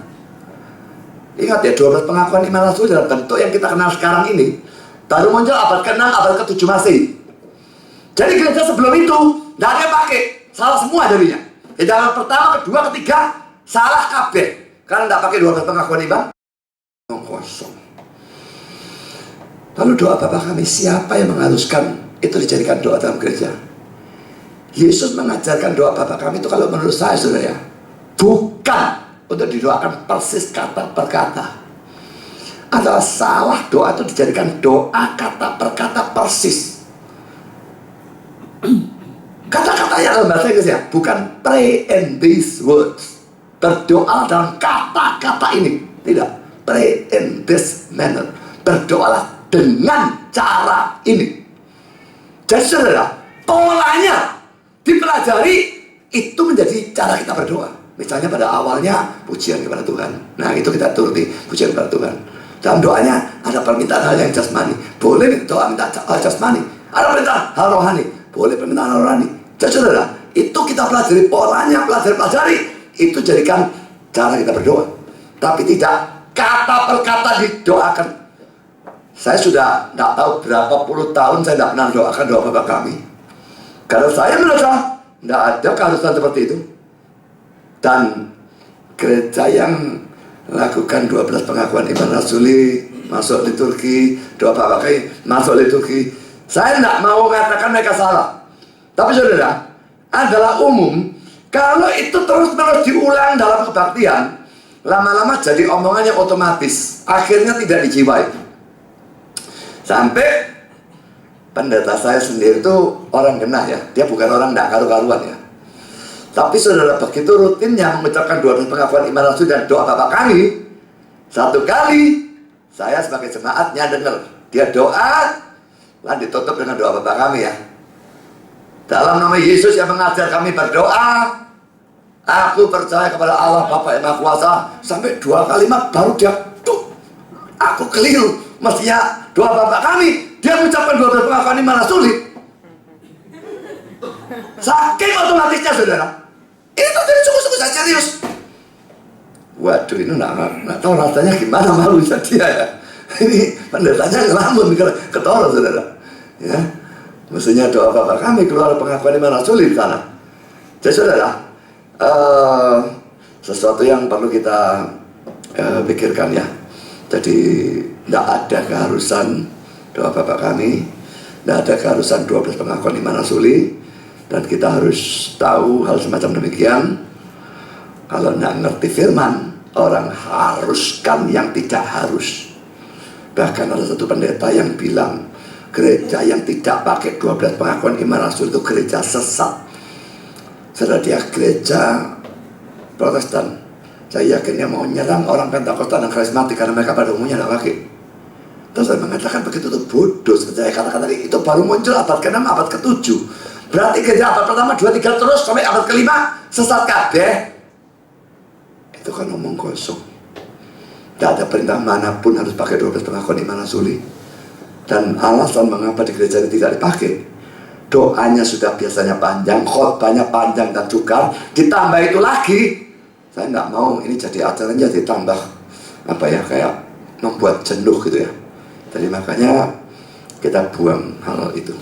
S1: Ingat ya, 12 pengakuan iman rasuli dalam bentuk yang kita kenal sekarang ini baru muncul abad ke-6, abad ke-7 Masehi. Jadi gereja sebelum itu tidak ada yang pakai, salah semua jadinya. Di dalam pertama, kedua, ketiga salah kabeh karena tidak pakai 12 pengakuan iman. Kosong. Lalu doa Bapa kami, siapa yang mengharuskan itu dijadikan doa dalam gereja? Yesus mengajarkan doa Bapa kami itu kalau menurut saya saudara ya, bukan untuk didoakan persis kata per kata. Adalah salah doa itu dijadikan doa kata per kata persis. Kata-katanya dalam bahasa Inggris ya, bukan pray in these words. Berdoa dalam kata-kata ini. Tidak. Pray in this manner. Berdoalah dengan cara ini. Jadi saudara, polanya dipelajari, itu menjadi cara kita berdoa. Misalnya pada awalnya pujian kepada Tuhan. Nah itu kita turuti, pujian kepada Tuhan. Dalam doanya ada permintaan hal yang jasmani, boleh doa minta hal jasmani. Ada permintaan hal rohani, boleh permintaan hal rohani. Jadi saudara, itu kita pelajari polanya, pelajari. Itu jadikan cara kita berdoa. Tapi tidak kata per kata didoakan. Saya sudah tidak tahu berapa puluh tahun saya tidak pernah doakan doa Bapa Kami. Karena saya merasa tidak ada keharusan seperti itu. Dan gereja yang lakukan 12 pengakuan iman rasuli, masuk liturgi, doa Bapa Kami, masuk liturgi. Saya tidak mau mengatakan mereka salah. Tapi saudara, adalah umum. Kalau itu terus-menerus diulang dalam kebaktian, lama-lama jadi omongannya otomatis. Akhirnya tidak dijiwai. Sampai pendeta saya sendiri itu orang genah ya. Dia bukan orang tidak karu-karuan ya. Tapi saudara, begitu rutinnya mengucapkan 12 pengakuan iman rasul dan doa Bapa Kami, satu kali saya sebagai jemaatnya dengar dia doa, lalu ditutup dengan doa Bapa Kami ya. Dalam nama Yesus yang mengajar kami berdoa, aku percaya kepada Allah Bapa yang Maha Kuasa. Sampai 2 kalimat baru dia aku keliru. Mestinya doa Bapa Kami, dia mengucapkan 12 pengakuan iman rasuli. Saking otomatisnya saudara, itu jadi sungguh-sungguh serius. Waduh, ini nggak tahu rasanya gimana, malu dia ya. Ini pendetanya ngelamun ketolong saudara. Ya, mestinya doa Bapa Kami keluar pengakuan iman rasuli di sana. Jadi saudara, sesuatu yang perlu kita pikirkan ya. Jadi tidak ada keharusan doa Bapa Kami, tidak ada keharusan 12 pengakuan iman rasuli. Dan kita harus tahu hal semacam demikian. Kalau tidak ngerti firman, orang haruskan yang tidak harus. Bahkan ada satu pendeta yang bilang, gereja yang tidak pakai 12 pengakuan iman rasul itu gereja sesat. Setelah dia gereja Protestan, saya yakin dia mau nyerang orang Pentakosta dan karismatik karena mereka pada umumnya tidak pakai. Terus saya mengatakan begitu itu bodoh. Saya katakan tadi itu baru muncul abad ke-6, abad ke-7. Berarti gereja abad pertama, 2, 3 terus sampai abad ke-5 sesat kabeh. Itu kan omong kosong. Tidak ada perintah manapun harus pakai 12 pengakuan iman rasuli. Dan alasan mengapa di gereja ini tidak dipakai, doanya sudah biasanya panjang, khotbahnya panjang dan cukar, ditambah itu lagi. Saya nggak mau ini jadi acaranya ditambah apa ya, kayak membuat jenuh gitu ya. Jadi makanya kita buang hal itu.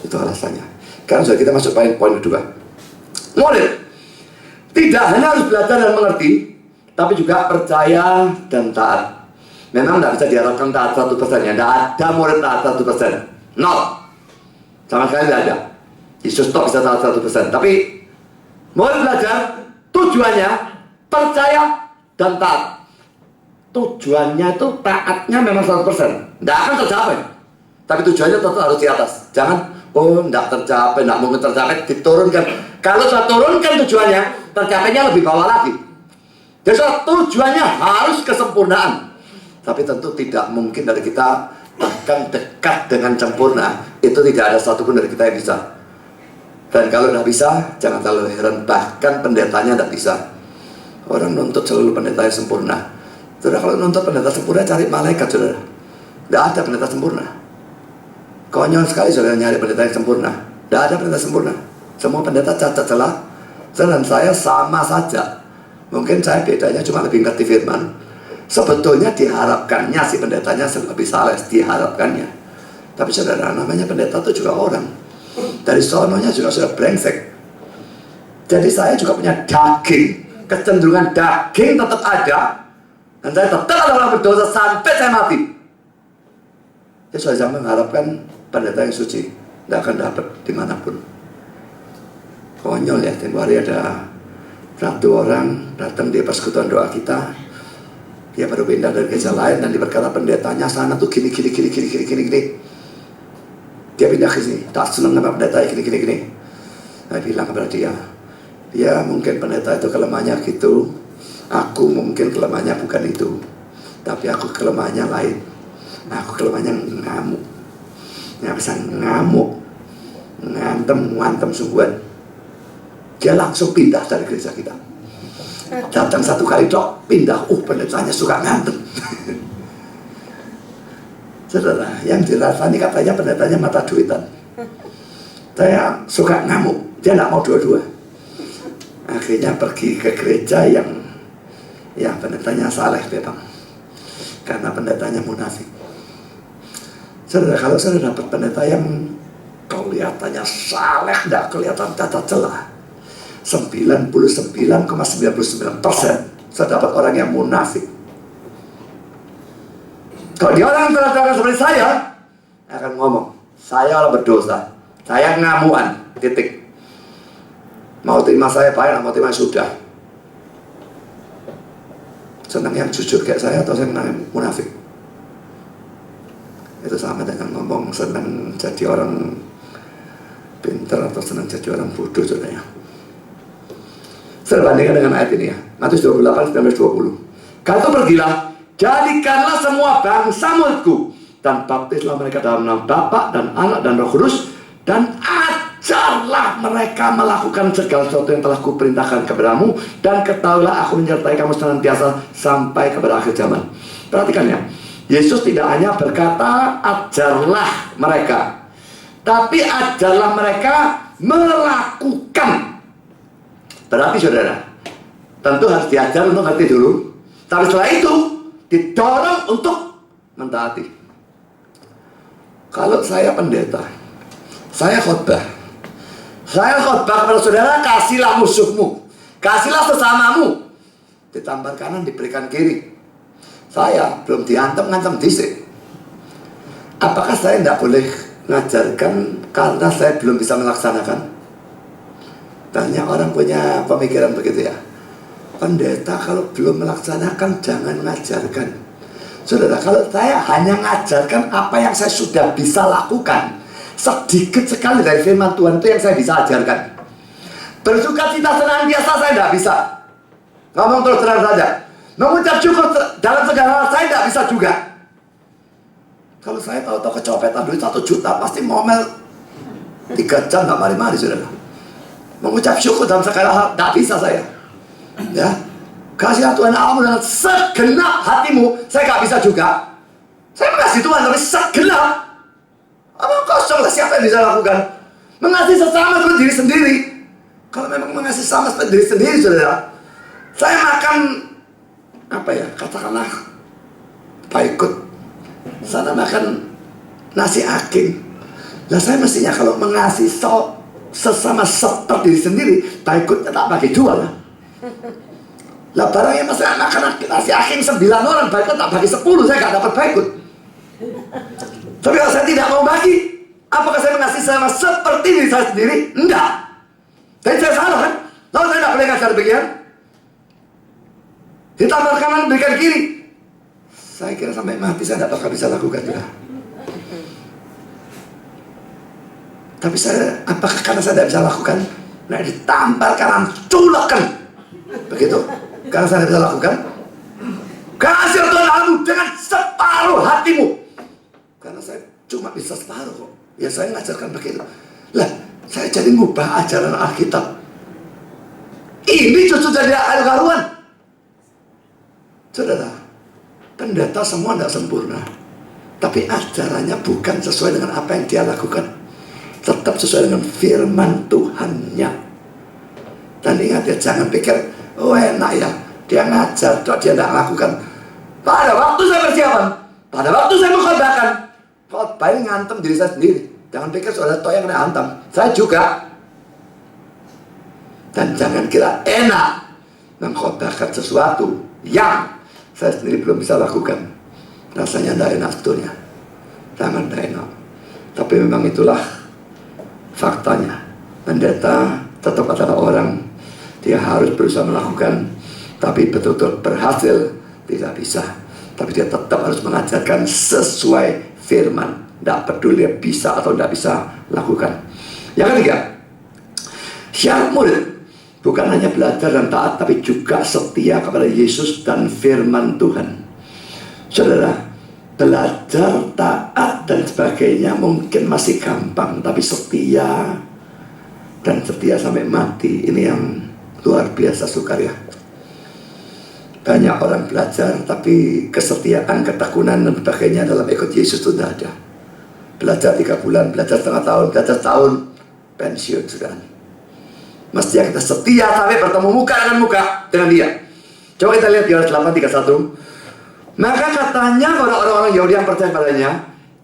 S1: Itu alasannya. Sekarang sudah kita masuk poin kedua. Murid tidak hanya harus belajar dan mengerti, tapi juga percaya dan taat. Memang tidak bisa diharapkan taat 100% ya. Tidak ada murid taat 100%. No. Sama sekali tidak ada. Yesus tak bisa taat 100%. Tapi murid belajar, tujuannya percaya dan taat. Tujuannya itu taatnya memang 100%. Tidak akan tercapai. Tapi tujuannya tetap harus di atas. Jangan tidak tercapai, tidak mungkin tercapai, diturunkan. Kalau saya turunkan tujuannya, tercapainya lebih bawah lagi. Jadi tujuannya harus kesempurnaan. Tapi tentu tidak mungkin dari kita bahkan dekat dengan sempurna. Itu tidak ada satupun dari kita yang bisa. Dan kalau tidak bisa, jangan terlalu heran. Bahkan pendetanya tidak bisa. Orang nuntut selalu pendeta yang sempurna. Saudara, kalau nuntut pendeta sempurna, cari malaikat saudara. Tidak ada pendeta sempurna. Konyol sekali saudara nyari pendeta yang sempurna. Tidak ada pendeta sempurna. Semua pendeta cacat celah. Dan saya sama saja. Mungkin saya bedanya cuma lebih ngerti firman. Sebetulnya diharapkannya si pendetanya lebih salah, diharapkannya. Tapi saudara, namanya pendeta itu juga orang. Dari sononya juga sudah brengsek. Jadi saya juga punya daging. Kecenderungan daging tetap ada. Dan saya tetap adalah orang berdosa sampai saya mati. Jadi saya jangan mengharapkan pendeta yang suci. Tidak akan dapat dimanapun. Konyol ya, tempoh hari ada satu orang datang di persekutuan doa kita. Dia baru pindah dari gereja lain dan dia berkata pendetanya sana tuh gini. Dia pindah ke sini, tak senang sama pendeta gini. Saya bilang kepada dia, ya mungkin pendeta itu kelemahannya gitu. Aku mungkin kelemahannya bukan itu. Tapi aku kelemahannya lain. Aku kelemahannya ngamuk. Nggak bisa ngamuk. Ngantem sungguhan. Dia langsung pindah dari gereja kita. Datang satu kali dok, pindah. Pendetanya suka ngantem. Saudara, yang dirasani katanya pendetanya mata duitan. Saya suka ngamuk, dia nggak mau dua-dua. Akhirnya pergi ke gereja yang pendetanya saleh memang, karena pendetanya munafik. Saudara, kalau saya dapat pendeta yang kelihatannya saleh, tidak kelihatan cacat celah, 99,99% saya dapat orang yang munafik. Kalau dia orang terang-terang seperti saya akan ngomong, saya orang berdosa, saya ngamuan, titik. Mau terima saya baik, mau terima sudah. Senang yang jujur kayak saya atau senang yang munafik? Itu sama dengan ngomong senang jadi orang pintar atau senang jadi orang bodoh, saudara. Saya bandingkan dengan ayat ini ya, Matius 28, 19-20. Kata pergilah, jadikanlah semua bangsa muridku, dan baptislah mereka dalam nama Bapa dan Anak dan Roh Kudus, dan ajarlah mereka melakukan segala sesuatu yang telah kuperintahkan kepadamu, dan ketahuilah aku menyertai kamu senantiasa sampai kepada akhir zaman. Perhatikan ya, Yesus tidak hanya berkata ajarlah mereka, tapi ajarlah mereka melakukan. Berarti saudara, tentu harus diajar untuk ngerti dulu, tapi setelah itu didorong untuk mentaati. Kalau saya pendeta, saya khotbah kepada saudara, kasihlah musuhmu, kasihlah sesamamu, ditampar kanan diberikan kiri. Saya belum ngancam disik. Apakah saya tidak boleh mengajarkan karena saya belum bisa melaksanakan? Banyak orang punya pemikiran begitu ya. Pendeta kalau belum melaksanakan jangan mengajarkan. Saudara, kalau saya hanya mengajarkan apa yang saya sudah bisa lakukan, sedikit sekali dari firman Tuhan itu yang saya bisa ajarkan. Bersukacita senantiasa saya tidak bisa. Ngomong terus terang saja. Mengucap syukur dalam segala hal saya tidak bisa juga. Kalau saya tahu-tahu kecopetan duit 1 juta, pasti ngomel 3 jam nggak mari-mari, saudara. Mengucap syukur dalam segala hal tidak bisa saya. Ya, kasih Tuhan Allah dengan segenap hatimu, saya nggak bisa juga. Saya mengasihi Tuhan tapi segenap. Apa kosong lah, siapa yang bisa lakukan? Mengasihi sesama seperti diri sendiri. Kalau memang mengasihi sesama seperti diri sendiri, saudara, saya makan apa ya, katakanlah paikut, sana makan nasi aking. Nah, saya mestinya kalau mengasihi sesama seperti diri sendiri, paikutnya tak bagi 2 lah. Lah barang yang saya makan nasi aking 9 orang, paikut tak bagi 10, saya gak dapat paikut. Tapi kalau saya tidak mau bagi, apakah saya mengasihi sama seperti diri saya sendiri? Enggak. Tapi saya salah kan? Lalu saya tidak boleh ngajar demikian. Ditambah kanan berikan kiri. Saya kira sampai mati saya tidak bakal bisa lakukan juga. Tapi saya, apakah karena saya tidak bisa lakukan? Nah, ditampar kanan, culakan. Begitu. Karena saya tidak bisa lakukan. Kasih Tuhan Allahmu dengan separuh hatimu. Karena saya cuma bisa separuh kok. Ya saya ngajarkan begitu. Lah, saya jadi ngubah ajaran Alkitab. Ini justru jadi karuan. Saudara, pendeta semua tidak sempurna. Tapi ajarannya bukan sesuai dengan apa yang dia lakukan. Tetap sesuai dengan firman Tuhannya. Dan ingat ya, jangan pikir, oh enak ya, dia ngajar, dia tidak lakukan. Pada waktu saya persiapan, pada waktu saya mengkhotbahkan, khotbah ini ngantem diri saya sendiri. Jangan pikir saudara toh yang kena hantam, saya juga. Dan jangan kira enak mengkhotbahkan sesuatu yang saya sendiri belum bisa lakukan. Rasanya tidak enak sebetulnya, sangat tidak enak. Tapi memang itulah faktanya. Pendeta tetap adalah orang, dia harus berusaha melakukan, tapi betul-betul berhasil tidak bisa. Tapi dia tetap harus mengajarkan sesuai firman, tidak peduli dia bisa atau tidak bisa lakukan. Yang ketiga, syarat murid bukan hanya belajar dan taat, tapi juga setia kepada Yesus dan firman Tuhan. Saudara, belajar, taat dan sebagainya mungkin masih gampang, tapi setia dan setia sampai mati, ini yang luar biasa sukarya. Banyak orang belajar, tapi kesetiaan, ketekunan, dan sebagainya dalam ikut Yesus itu tidak ada. Belajar 3 bulan, belajar setengah tahun, belajar tahun, pensiun sudah. Mestinya kita setia sampai bertemu muka dengan muka dengan dia. Coba kita lihat Yohanes 8:31. Maka katanya kepada orang-orang Yahudi yang percaya padanya,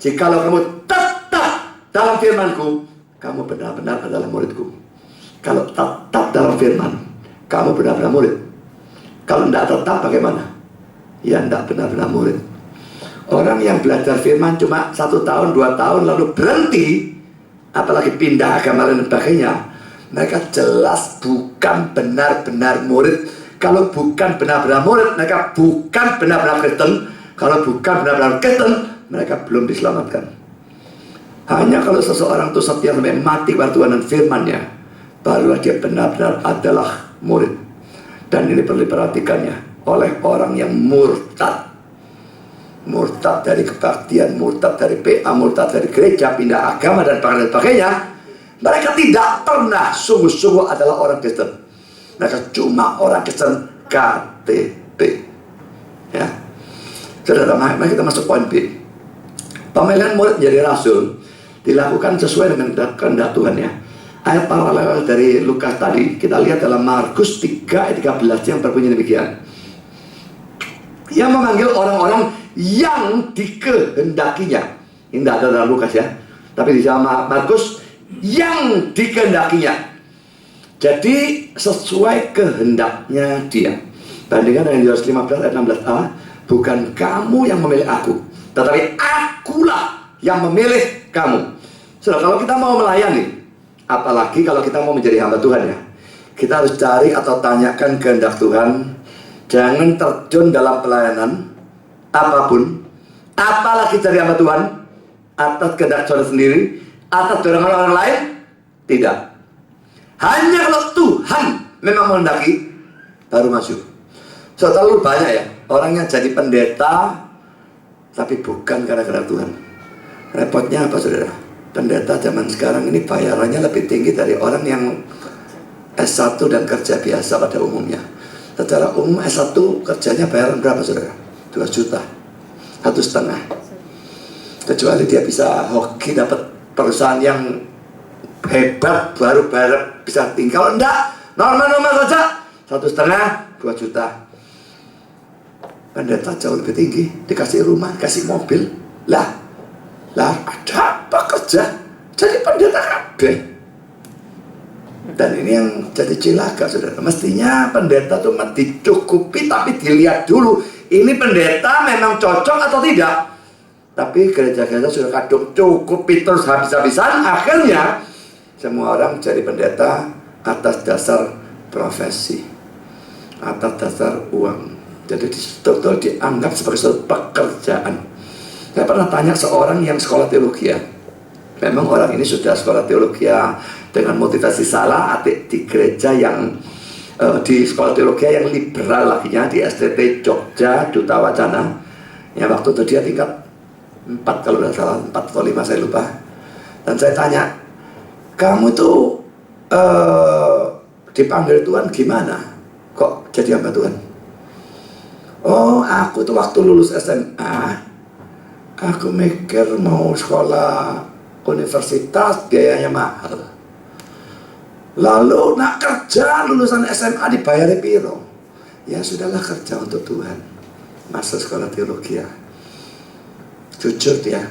S1: jikalau kamu tetap dalam firman-Ku, kamu benar-benar adalah murid-Ku. Kalau tetap dalam firman, kamu benar-benar murid. Kalau tidak tetap bagaimana? Ya tidak benar-benar murid. Orang yang belajar firman cuma 1 tahun, 2 tahun lalu berhenti, apalagi pindah agama dan sebagainya, mereka jelas bukan benar-benar murid. Kalau bukan benar-benar murid, mereka bukan benar-benar Kristen. Kalau bukan benar-benar Kristen, mereka belum diselamatkan. Hanya kalau seseorang itu setia sampai mati kepada Tuhan dan firman-Nya, barulah dia benar-benar adalah murid. Dan ini perlu diperhatikannya oleh orang yang murtad. Murtad dari kebaktian, murtad dari PA, murtad dari gereja, pindah agama dan sebagainya. Mereka tidak pernah sungguh-sungguh adalah orang Kristen. Mereka cuma orang Kristen KTP. Ya, saudara, mari kita masuk poin B. Pemilihan murid menjadi rasul dilakukan sesuai dengan kehendak Tuhan ya. Ayat paralel dari Lukas tadi kita lihat dalam Markus 3 ayat 13 yang berbunyi demikian. Yang memanggil orang-orang yang dikehendakinya. Ini tidak ada dalam Lukas ya, tapi di dalam Markus yang dikehendakinya. Jadi sesuai kehendaknya dia. Bandingkan dengan Yohanes 15 ayat 16a, bukan kamu yang memilih aku, tetapi akulah yang memilih kamu. Saudara, kalau kita mau melayani, apalagi kalau kita mau menjadi hamba Tuhan ya, kita harus cari atau tanyakan kehendak Tuhan. Jangan terjun dalam pelayanan apapun, apalagi jadi hamba Tuhan atas kehendak saudara sendiri, atas dorongan orang lain. Tidak. Hanya kalau Tuhan memang menghendaki, baru masuk. So, terlalu banyak ya orang yang jadi pendeta tapi bukan gara-gara Tuhan. Repotnya apa saudara? Pendeta zaman sekarang ini bayarannya lebih tinggi dari orang yang S1 dan kerja biasa pada umumnya. Secara umum S1 kerjanya bayaran berapa saudara? 2 juta, 1,5. Kecuali dia bisa hoki dapat perusahaan yang hebat baru bisa tinggal. Kalau enggak, normal-normal saja 1,5, 2 juta. Pendeta jauh lebih tinggi, dikasih rumah, dikasih mobil. Lah ada apa kerja? Jadi pendeta kabeh. Dan ini yang jadi cilaka saudara. Mestinya pendeta itu dicukupi, tapi dilihat dulu ini pendeta memang cocok atau tidak. Tapi gereja-gereja sudah kadung cukupi terus habis-habisan. Akhirnya semua orang jadi pendeta atas dasar profesi, atas dasar uang. Jadi betul-betul dianggap sebagai suatu pekerjaan. Saya pernah tanya seorang yang sekolah teologi ya. Memang orang ini sudah sekolah teologi ya, dengan motivasi salah, di gereja yang di sekolah teologi yang liberal laginya, di STT Jogja Duta Wacana. Ya waktu itu dia tingkat 4 kalau tidak salah, 4 atau 5 saya lupa. Dan saya tanya, kamu tuh dipanggil Tuhan gimana? Kok jadi hamba Tuhan? Oh, aku tuh waktu lulus SMA, aku mikir mau sekolah universitas biayanya mahal. Lalu nak kerja lulusan SMA dibayar piro? Ya sudahlah, kerja untuk Tuhan. Masuk sekolah teologi ya. Jujur dia,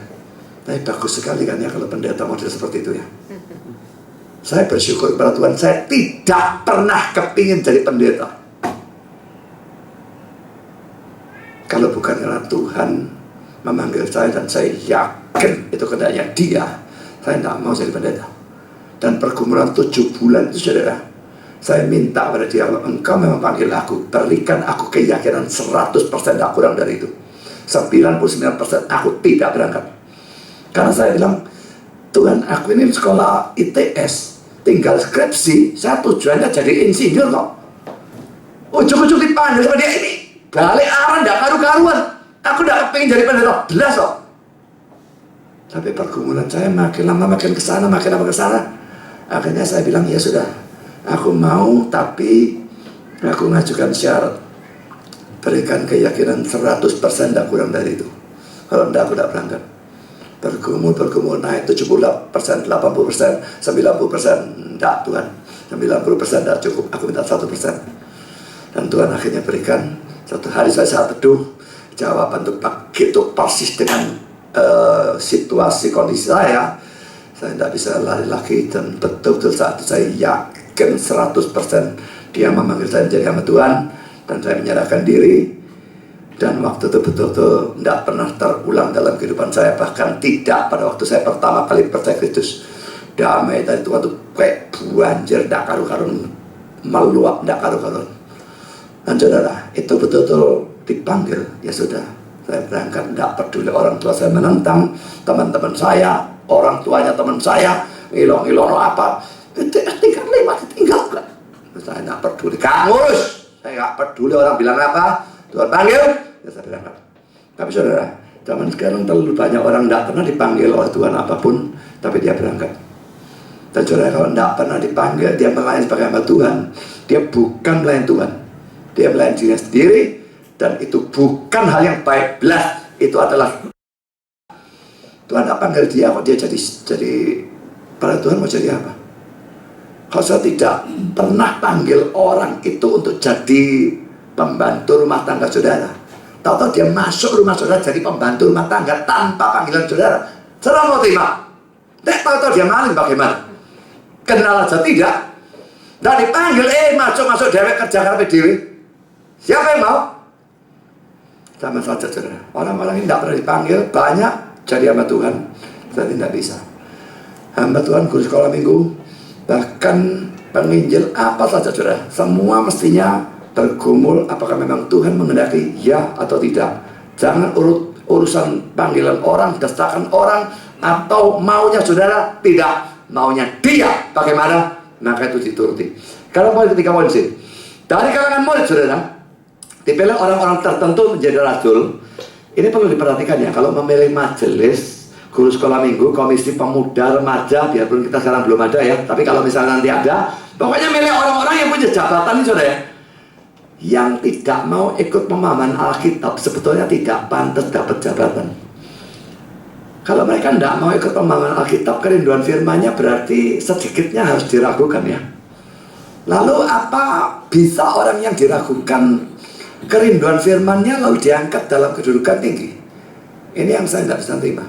S1: tapi bagus sekali kan ya kalau pendeta model seperti itu ya. Saya bersyukur kepada Tuhan, saya tidak pernah kepingin jadi pendeta. Kalau bukan karena Tuhan memanggil saya dan saya yakin itu kehendaknya dia, saya tidak mau jadi pendeta. Dan pergumulan 7 bulan itu saudara, saya minta pada dia, kalau engkau memang panggil aku, berikan aku keyakinan 100%, tidak kurang dari itu. 99% aku tidak berangkat. Karena saya bilang, Tuhan, aku ini sekolah ITS, tinggal skripsi, saya tujuannya jadi insinyur kok. Ujuk-ujuk dipanggil sama dia ini, balik arah tidak karu-karuan. Aku tidak pengen jadi pendeta belas kok. Tapi pergumulan saya makin lama makin kesana, makin lama kesana. Akhirnya saya bilang, ya sudah, aku mau, tapi aku ngajukan syarat. berikan keyakinan 100%, tidak kurang dari itu. Kalau tidak, aku tidak berangkat. Bergumul naik 70%, 80%, 90%. Tidak Tuhan, 90% tidak cukup, aku minta 1%. Dan Tuhan akhirnya berikan. Satu hari saya teduh, jawaban itu begitu persis dengan situasi kondisi saya tidak bisa lari lagi. Dan betul-betul saat itu saya yakin 100% dia memanggil saya menjadi hamba Tuhan. Dan saya menyerahkan diri. Dan waktu itu betul-betul tidak pernah terulang dalam kehidupan saya. Bahkan tidak pada waktu saya pertama kali percaya Kristus. Damai dari Tuhan itu kayak banjir, tidak karu-karun, meluap, tidak karu-karun. Dan saudara, itu betul-betul dipanggil. Ya sudah, saya berangkat. Tidak peduli orang tua saya menentang, teman-teman saya, orang tuanya teman saya, ngilong-ngilong apa, tingkat 5 ditinggalkan. Saya tidak peduli, kamus. Saya tidak peduli orang bilang apa. Tuhan panggil, ya saya berangkat. Tapi saudara, zaman sekarang terlalu banyak orang tidak pernah dipanggil oleh Tuhan apapun, tapi dia berangkat. Dan saudara, kalau tidak pernah dipanggil, dia melayani sebagai hamba Tuhan. Dia bukan melayani Tuhan, dia melayani dirinya sendiri. Dan itu bukan hal yang baik belas. Itu adalah Tuhan tidak panggil dia, kok dia jadi pada Tuhan mau jadi apa? Kalau saya tidak pernah panggil orang itu untuk jadi pembantu rumah tangga saudara, tahu-tahu dia masuk rumah saudara jadi pembantu rumah tangga tanpa panggilan saudara, saudara mau terima? Tahu-tahu dia maling bagaimana? Kenal aja tidak? Dan dipanggil, masuk dewek kerja karena dewi. Siapa yang mau? Sama saja saudara. Orang-orang ini tidak pernah dipanggil, banyak jadi hamba Tuhan, saya tidak bisa. Hamba Tuhan, guru sekolah minggu, bahkan penginjil apa saja saudara, semua mestinya bergumul apakah memang Tuhan menghendaki ya atau tidak. Jangan urusan panggilan orang, desakan orang, atau maunya saudara, tidak, maunya dia bagaimana, maka itu dituruti. Kalau poin ketiga, poin sih, dari kalangan murid saudara dipilih orang-orang tertentu menjadi rasul. Ini perlu diperhatikan ya, kalau memilih majelis, guru sekolah minggu, komisi pemuda, remaja, biarpun kita sekarang belum ada ya, tapi kalau misalnya nanti ada, pokoknya milih orang-orang yang punya jabatan nih saudara ya. Yang tidak mau ikut pemahaman Alkitab sebetulnya tidak pantas dapat jabatan. Kalau mereka tidak mau ikut pemahaman Alkitab, kerinduan firman-Nya berarti sedikitnya harus diragukan ya. Lalu apa bisa orang yang diragukan kerinduan firman-Nya lalu diangkat dalam kedudukan tinggi? Ini yang saya tidak bisa terima.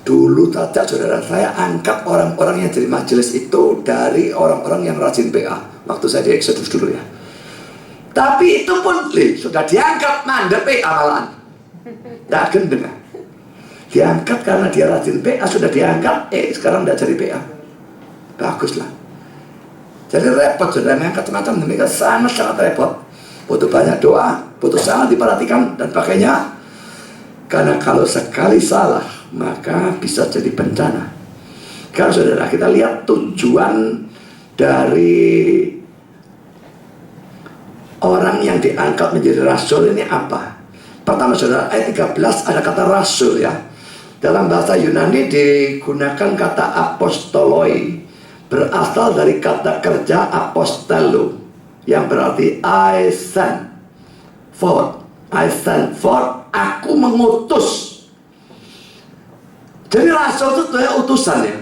S1: Dulu saja saudara, saya angkat orang-orang yang jadi majelis itu dari orang-orang yang rajin PA. Waktu saya di Exodus dulu ya. Tapi itu pun sudah diangkat mandek PA malahan. Tidak gendeng. Diangkat karena dia rajin PA, sudah diangkat, sekarang tidak jadi PA. Baguslah. Jadi repot saudara, mengangkat semacam demikian sangat-sangat repot. Butuh banyak doa, butuh sangat diperhatikan dan pakainya. Karena kalau sekali salah, maka bisa jadi bencana. Karena saudara, kita lihat tujuan dari orang yang diangkat menjadi rasul ini apa? Pertama saudara, ayat 13 ada kata rasul ya. Dalam bahasa Yunani digunakan kata apostoloi, berasal dari kata kerja apostelo, yang berarti I send forth, aku mengutus. Jadi rasul itu sebenarnya utusan ya.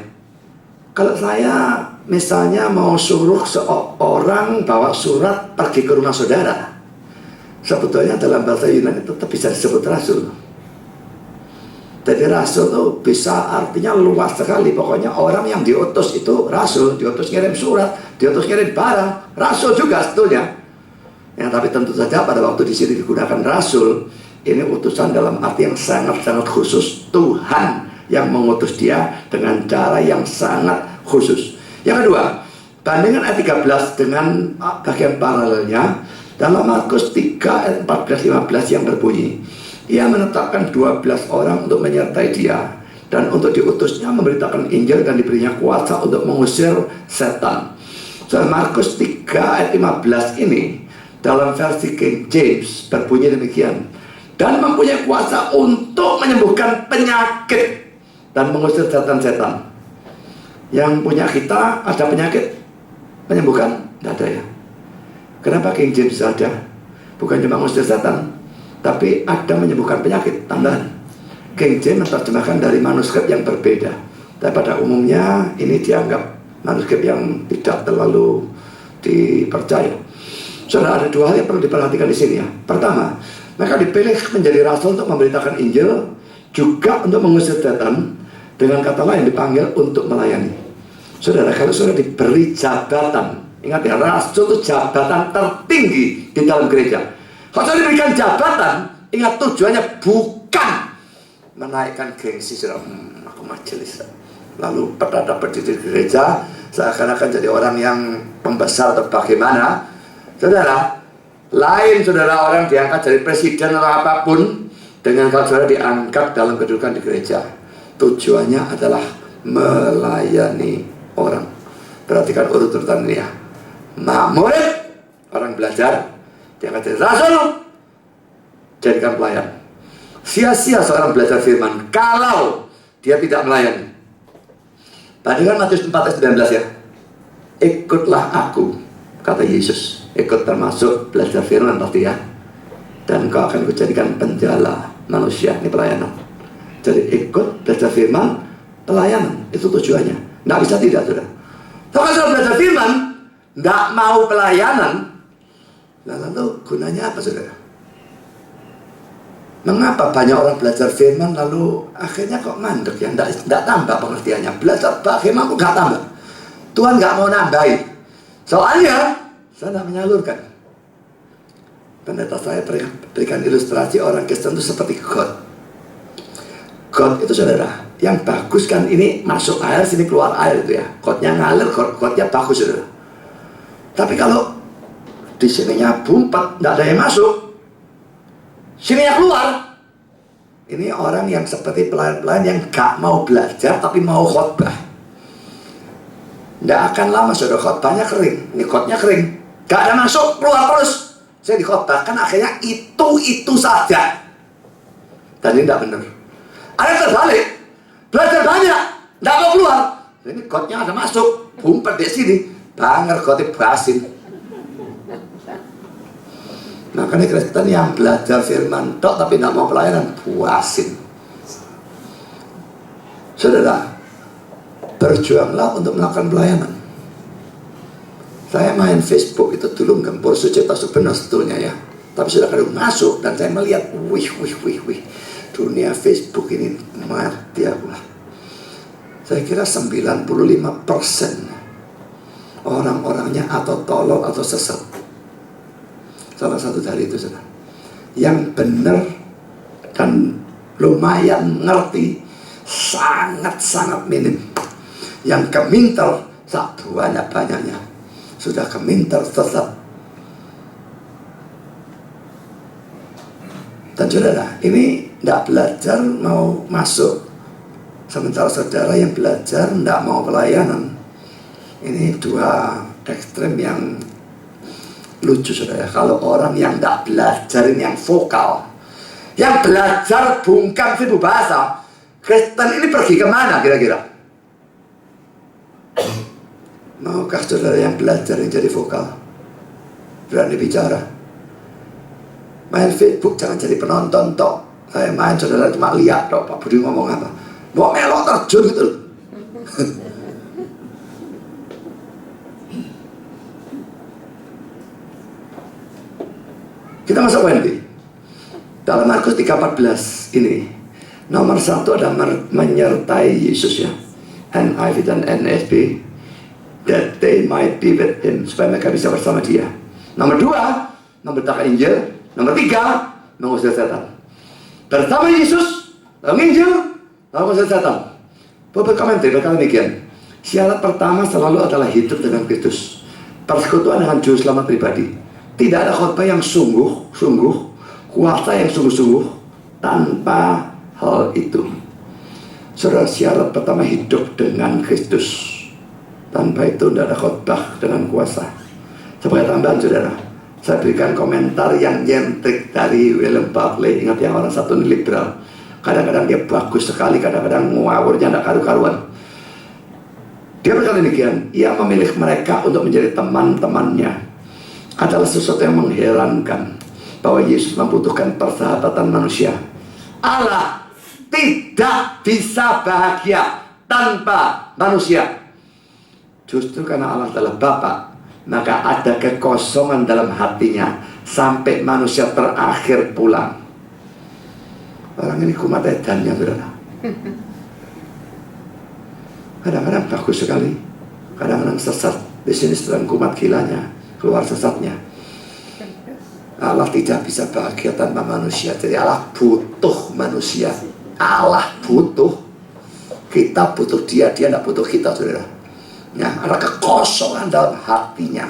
S1: Kalau saya misalnya mau suruh seorang bawa surat pergi ke rumah saudara, sebetulnya dalam bahasa Yunani tetap bisa disebut rasul. Jadi rasul itu bisa artinya luas sekali. Pokoknya orang yang diutus itu rasul, diutus ngirim surat, diutus ngirim barang, rasul juga sebetulnya. Ya, tapi tentu saja pada waktu di sini digunakan rasul, ini utusan dalam arti yang sangat-sangat khusus. Tuhan yang mengutus dia dengan cara yang sangat khusus. Yang kedua, bandingkan ayat 13 dengan bagian paralelnya dalam Markus 3 ayat 14-15 yang berbunyi, ia menetapkan 12 orang untuk menyertai dia, dan untuk diutusnya memberitakan Injil dan diberinya kuasa untuk mengusir setan. Soal Markus 3 ayat 15 ini dalam versi King James berbunyi demikian, dan mempunyai kuasa untuk menyembuhkan penyakit dan mengusir setan-setan. Yang punya kita ada penyakit menyembuhkan? Tidak ada ya. Kenapa King James ada? Bukan cuma mengusir setan, tapi ada menyembuhkan penyakit tambahan. King James menerjemahkan dari manuskrip yang berbeda. Tapi pada umumnya ini dianggap manuskrip yang tidak terlalu dipercaya. Saudara, ada dua hal yang perlu diperhatikan di sini ya. Pertama, mereka dipilih menjadi rasul untuk memberitakan Injil, juga untuk mengusir setan. Dengan kata lain dipanggil untuk melayani. Saudara, kalau saudara diberi jabatan, ingat ya, rasul itu jabatan tertinggi di dalam gereja. Kalau saudara diberikan jabatan, ingat tujuannya bukan menaikkan gengsi saudara, aku majelis. Lalu pada berdiri di gereja seakan-akan jadi orang yang pembesar atau bagaimana. Saudara, lain saudara orang diangkat jadi presiden atau apapun dengan kalau saudara diangkat dalam kedudukan di gereja. Tujuannya adalah melayani orang. Perhatikan urut-urutan ini ya. Murid, orang belajar, diangkat jadi rasul, jadikan pelayan. Sia-sia seorang belajar firman kalau dia tidak melayani. Perhatikan Matius 4:19 ya. Ikutlah aku, kata Yesus. Ikut termasuk belajar firman pasti ya. Dan kau akan kujadikan penjala manusia. Ini pelayanan. Jadi ikut belajar firman, pelayanan. Itu tujuannya. Nggak bisa tidak, saudara. Kalau saudara belajar firman, nggak mau pelayanan, lalu gunanya apa, saudara? Mengapa banyak orang belajar firman lalu akhirnya kok mandek ya? Nggak tambah pengertiannya. Belajar firman kok nggak tambah. Tuhan nggak mau nambahin. Soalnya saya nggak menyalurkan. Pendeta saya berikan ilustrasi orang Kristen itu seperti God. God itu saudara, yang bagus kan ini masuk air, sini keluar air itu ya. Godnya ngalir, Godnya bagus saudara. Tapi kalau di sininya bumpet, nggak ada yang masuk, sininya keluar. Ini orang yang seperti pelayan-pelayan yang gak mau belajar tapi mau khotbah. Nggak akan lama saudara, khotbahnya kering. Ini khotbahnya kering, gak ada masuk, keluar terus. Saya dikhotbahkan akhirnya itu saja. Dan ini tidak benar. Ada yang terbalik, belajar banyak, nggak mau keluar. Ini khotbahnya ada masuk, bumpet di sini, banger khotbah basin. Makanya Kristen yang belajar firman tok tapi tidak mau pelayanan, puasin. Saudara, berjuanglah untuk melakukan pelayanan. Saya main Facebook itu dulu gempur Sucipta Subeno sebetulnya ya. Tapi sudah kadang masuk dan saya melihat, wih. Dunia Facebook ini mati aku. Saya kira 95% orang-orangnya atau tolol atau sesat. Salah satu dari itu saudara. Yang benar dan lumayan ngerti sangat-sangat minim. Yang keminter sak banyak-banyaknya. Sudah keminter sesat. Dan saudara, ini tidak belajar mau masuk. Sementara saudara yang belajar tidak mau pelayanan. Ini dua ekstrem yang lucu saudara. Kalau orang yang tidak belajar ini yang vokal, yang belajar bungkam seribu bahasa, Kristen ini pergi kemana kira-kira? Maukah saudara yang belajar yang jadi vokal, berani bicara? Main Facebook jangan jadi penonton tok. Saya main saudara cuma lihat tok. Pak Budi ngomong apa? Mau melok terjun gitu. Kita masuk Wendy. Dalam Markus 3:14 ini nomor 1 ada menyertai Yesus ya. NIV dan NSB, that they might be with him, supaya mereka bisa bersama dia. Nomor 2, memberitakan Injil. Nomor 3, mengusir setan. Bersama Yesus, menginjil, lalu mengusir setan. Beberapa komentar berkata demikian. Syarat pertama selalu adalah hidup dengan Kristus, persekutuan dengan juru selamat pribadi. Tidak ada khotbah yang sungguh-sungguh, kuasa yang sungguh-sungguh tanpa hal itu. Saudara, syarat pertama hidup dengan Kristus. Tanpa itu tidak ada khotbah dengan kuasa. Sebagai tambahan saudara, saya berikan komentar yang nyentrik dari William Barclay. Ingat yang orang satu ini liberal. Kadang-kadang dia bagus sekali, kadang-kadang ngawurnya tidak karu-karuan. Dia berkata demikian, ia memilih mereka untuk menjadi teman-temannya. Adalah sesuatu yang mengherankan. bahwa Yesus membutuhkan persahabatan manusia. Allah tidak bisa bahagia tanpa manusia. Justru karena Allah adalah Bapa, maka ada kekosongan dalam hatinya sampai manusia terakhir pulang. Orang ini kumat edannya, saudara. Kadang-kadang bagus sekali, kadang-kadang sesat. Di sini sedang kumat gilanya, keluar sesatnya. Allah tidak bisa bahagia tanpa manusia. Jadi Allah butuh manusia. Allah butuh. Kita butuh dia, dia tidak butuh kita, saudara. Ya, ada kekosongan dalam hatinya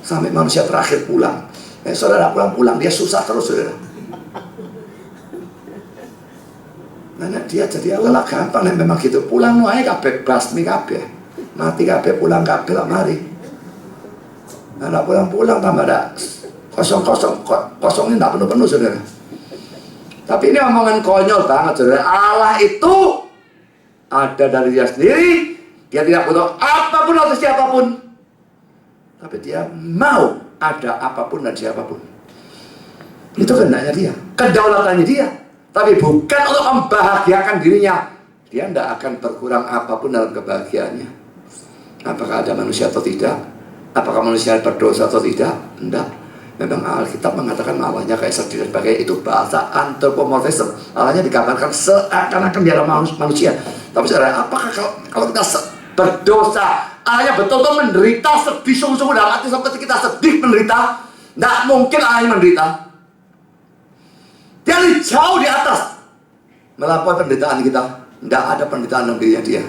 S1: sampai manusia terakhir pulang. Saudara pulang-pulang dia susah terus, saudara. Nah, dia jadi Allah gampang. Memang gitu, pulang wae kabeh basmi kabeh, mati kabeh, pulang kabeh lah mari. Nah, pulang-pulang tambah ada kosong ini tidak penuh-penuh, saudara. Tapi ini omongan konyol banget, saudara. Allah itu ada dari dia sendiri. Dia tidak butuh apapun atau siapapun, tapi dia mau ada apapun dan siapapun. Itu kehendaknya dia, kedaulatannya dia. Tapi bukan untuk membahagiakan dirinya. Dia tidak akan berkurang apapun dalam kebahagiaannya. Apakah ada manusia atau tidak? Apakah manusia berdosa atau tidak? Tidak. Memang Alkitab mengatakan Allahnya kayak sedih dan sebagainya. Itu bahasa antropomorfisme. Allahnya digambarkan seakan-akan dia adalah manusia. Tapi saudara, apakah kalau kita berdosa, Allahnya betul-betul menderita, sedih sungguh-sungguh dalam hati seperti kita sedih menderita? Tidak mungkin Allahnya menderita. Dia jauh di atas melampaui penderitaan kita. Tidak ada penderitaan dalam dirinya dia.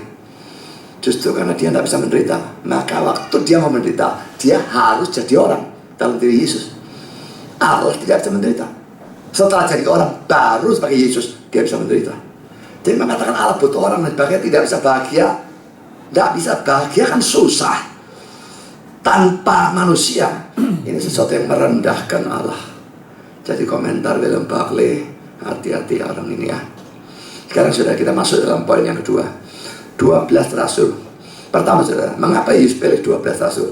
S1: Justru karena dia tidak bisa menderita, maka waktu dia mau menderita, dia harus jadi orang dalam diri Yesus. Allah tidak bisa menderita. Setelah jadi orang, baru sebagai Yesus dia bisa menderita. Jadi mengatakan Allah butuh orang dan sebagainya, tidak bisa bahagia. Tidak bisa bahagia kan susah tanpa manusia. Ini sesuatu yang merendahkan Allah. Jadi komentar William Barclay, hati-hati orang ini ya. Sekarang sudah kita masuk dalam poin yang kedua, 12 rasul. Pertama saudara, mengapa Yesus pilih 12 rasul?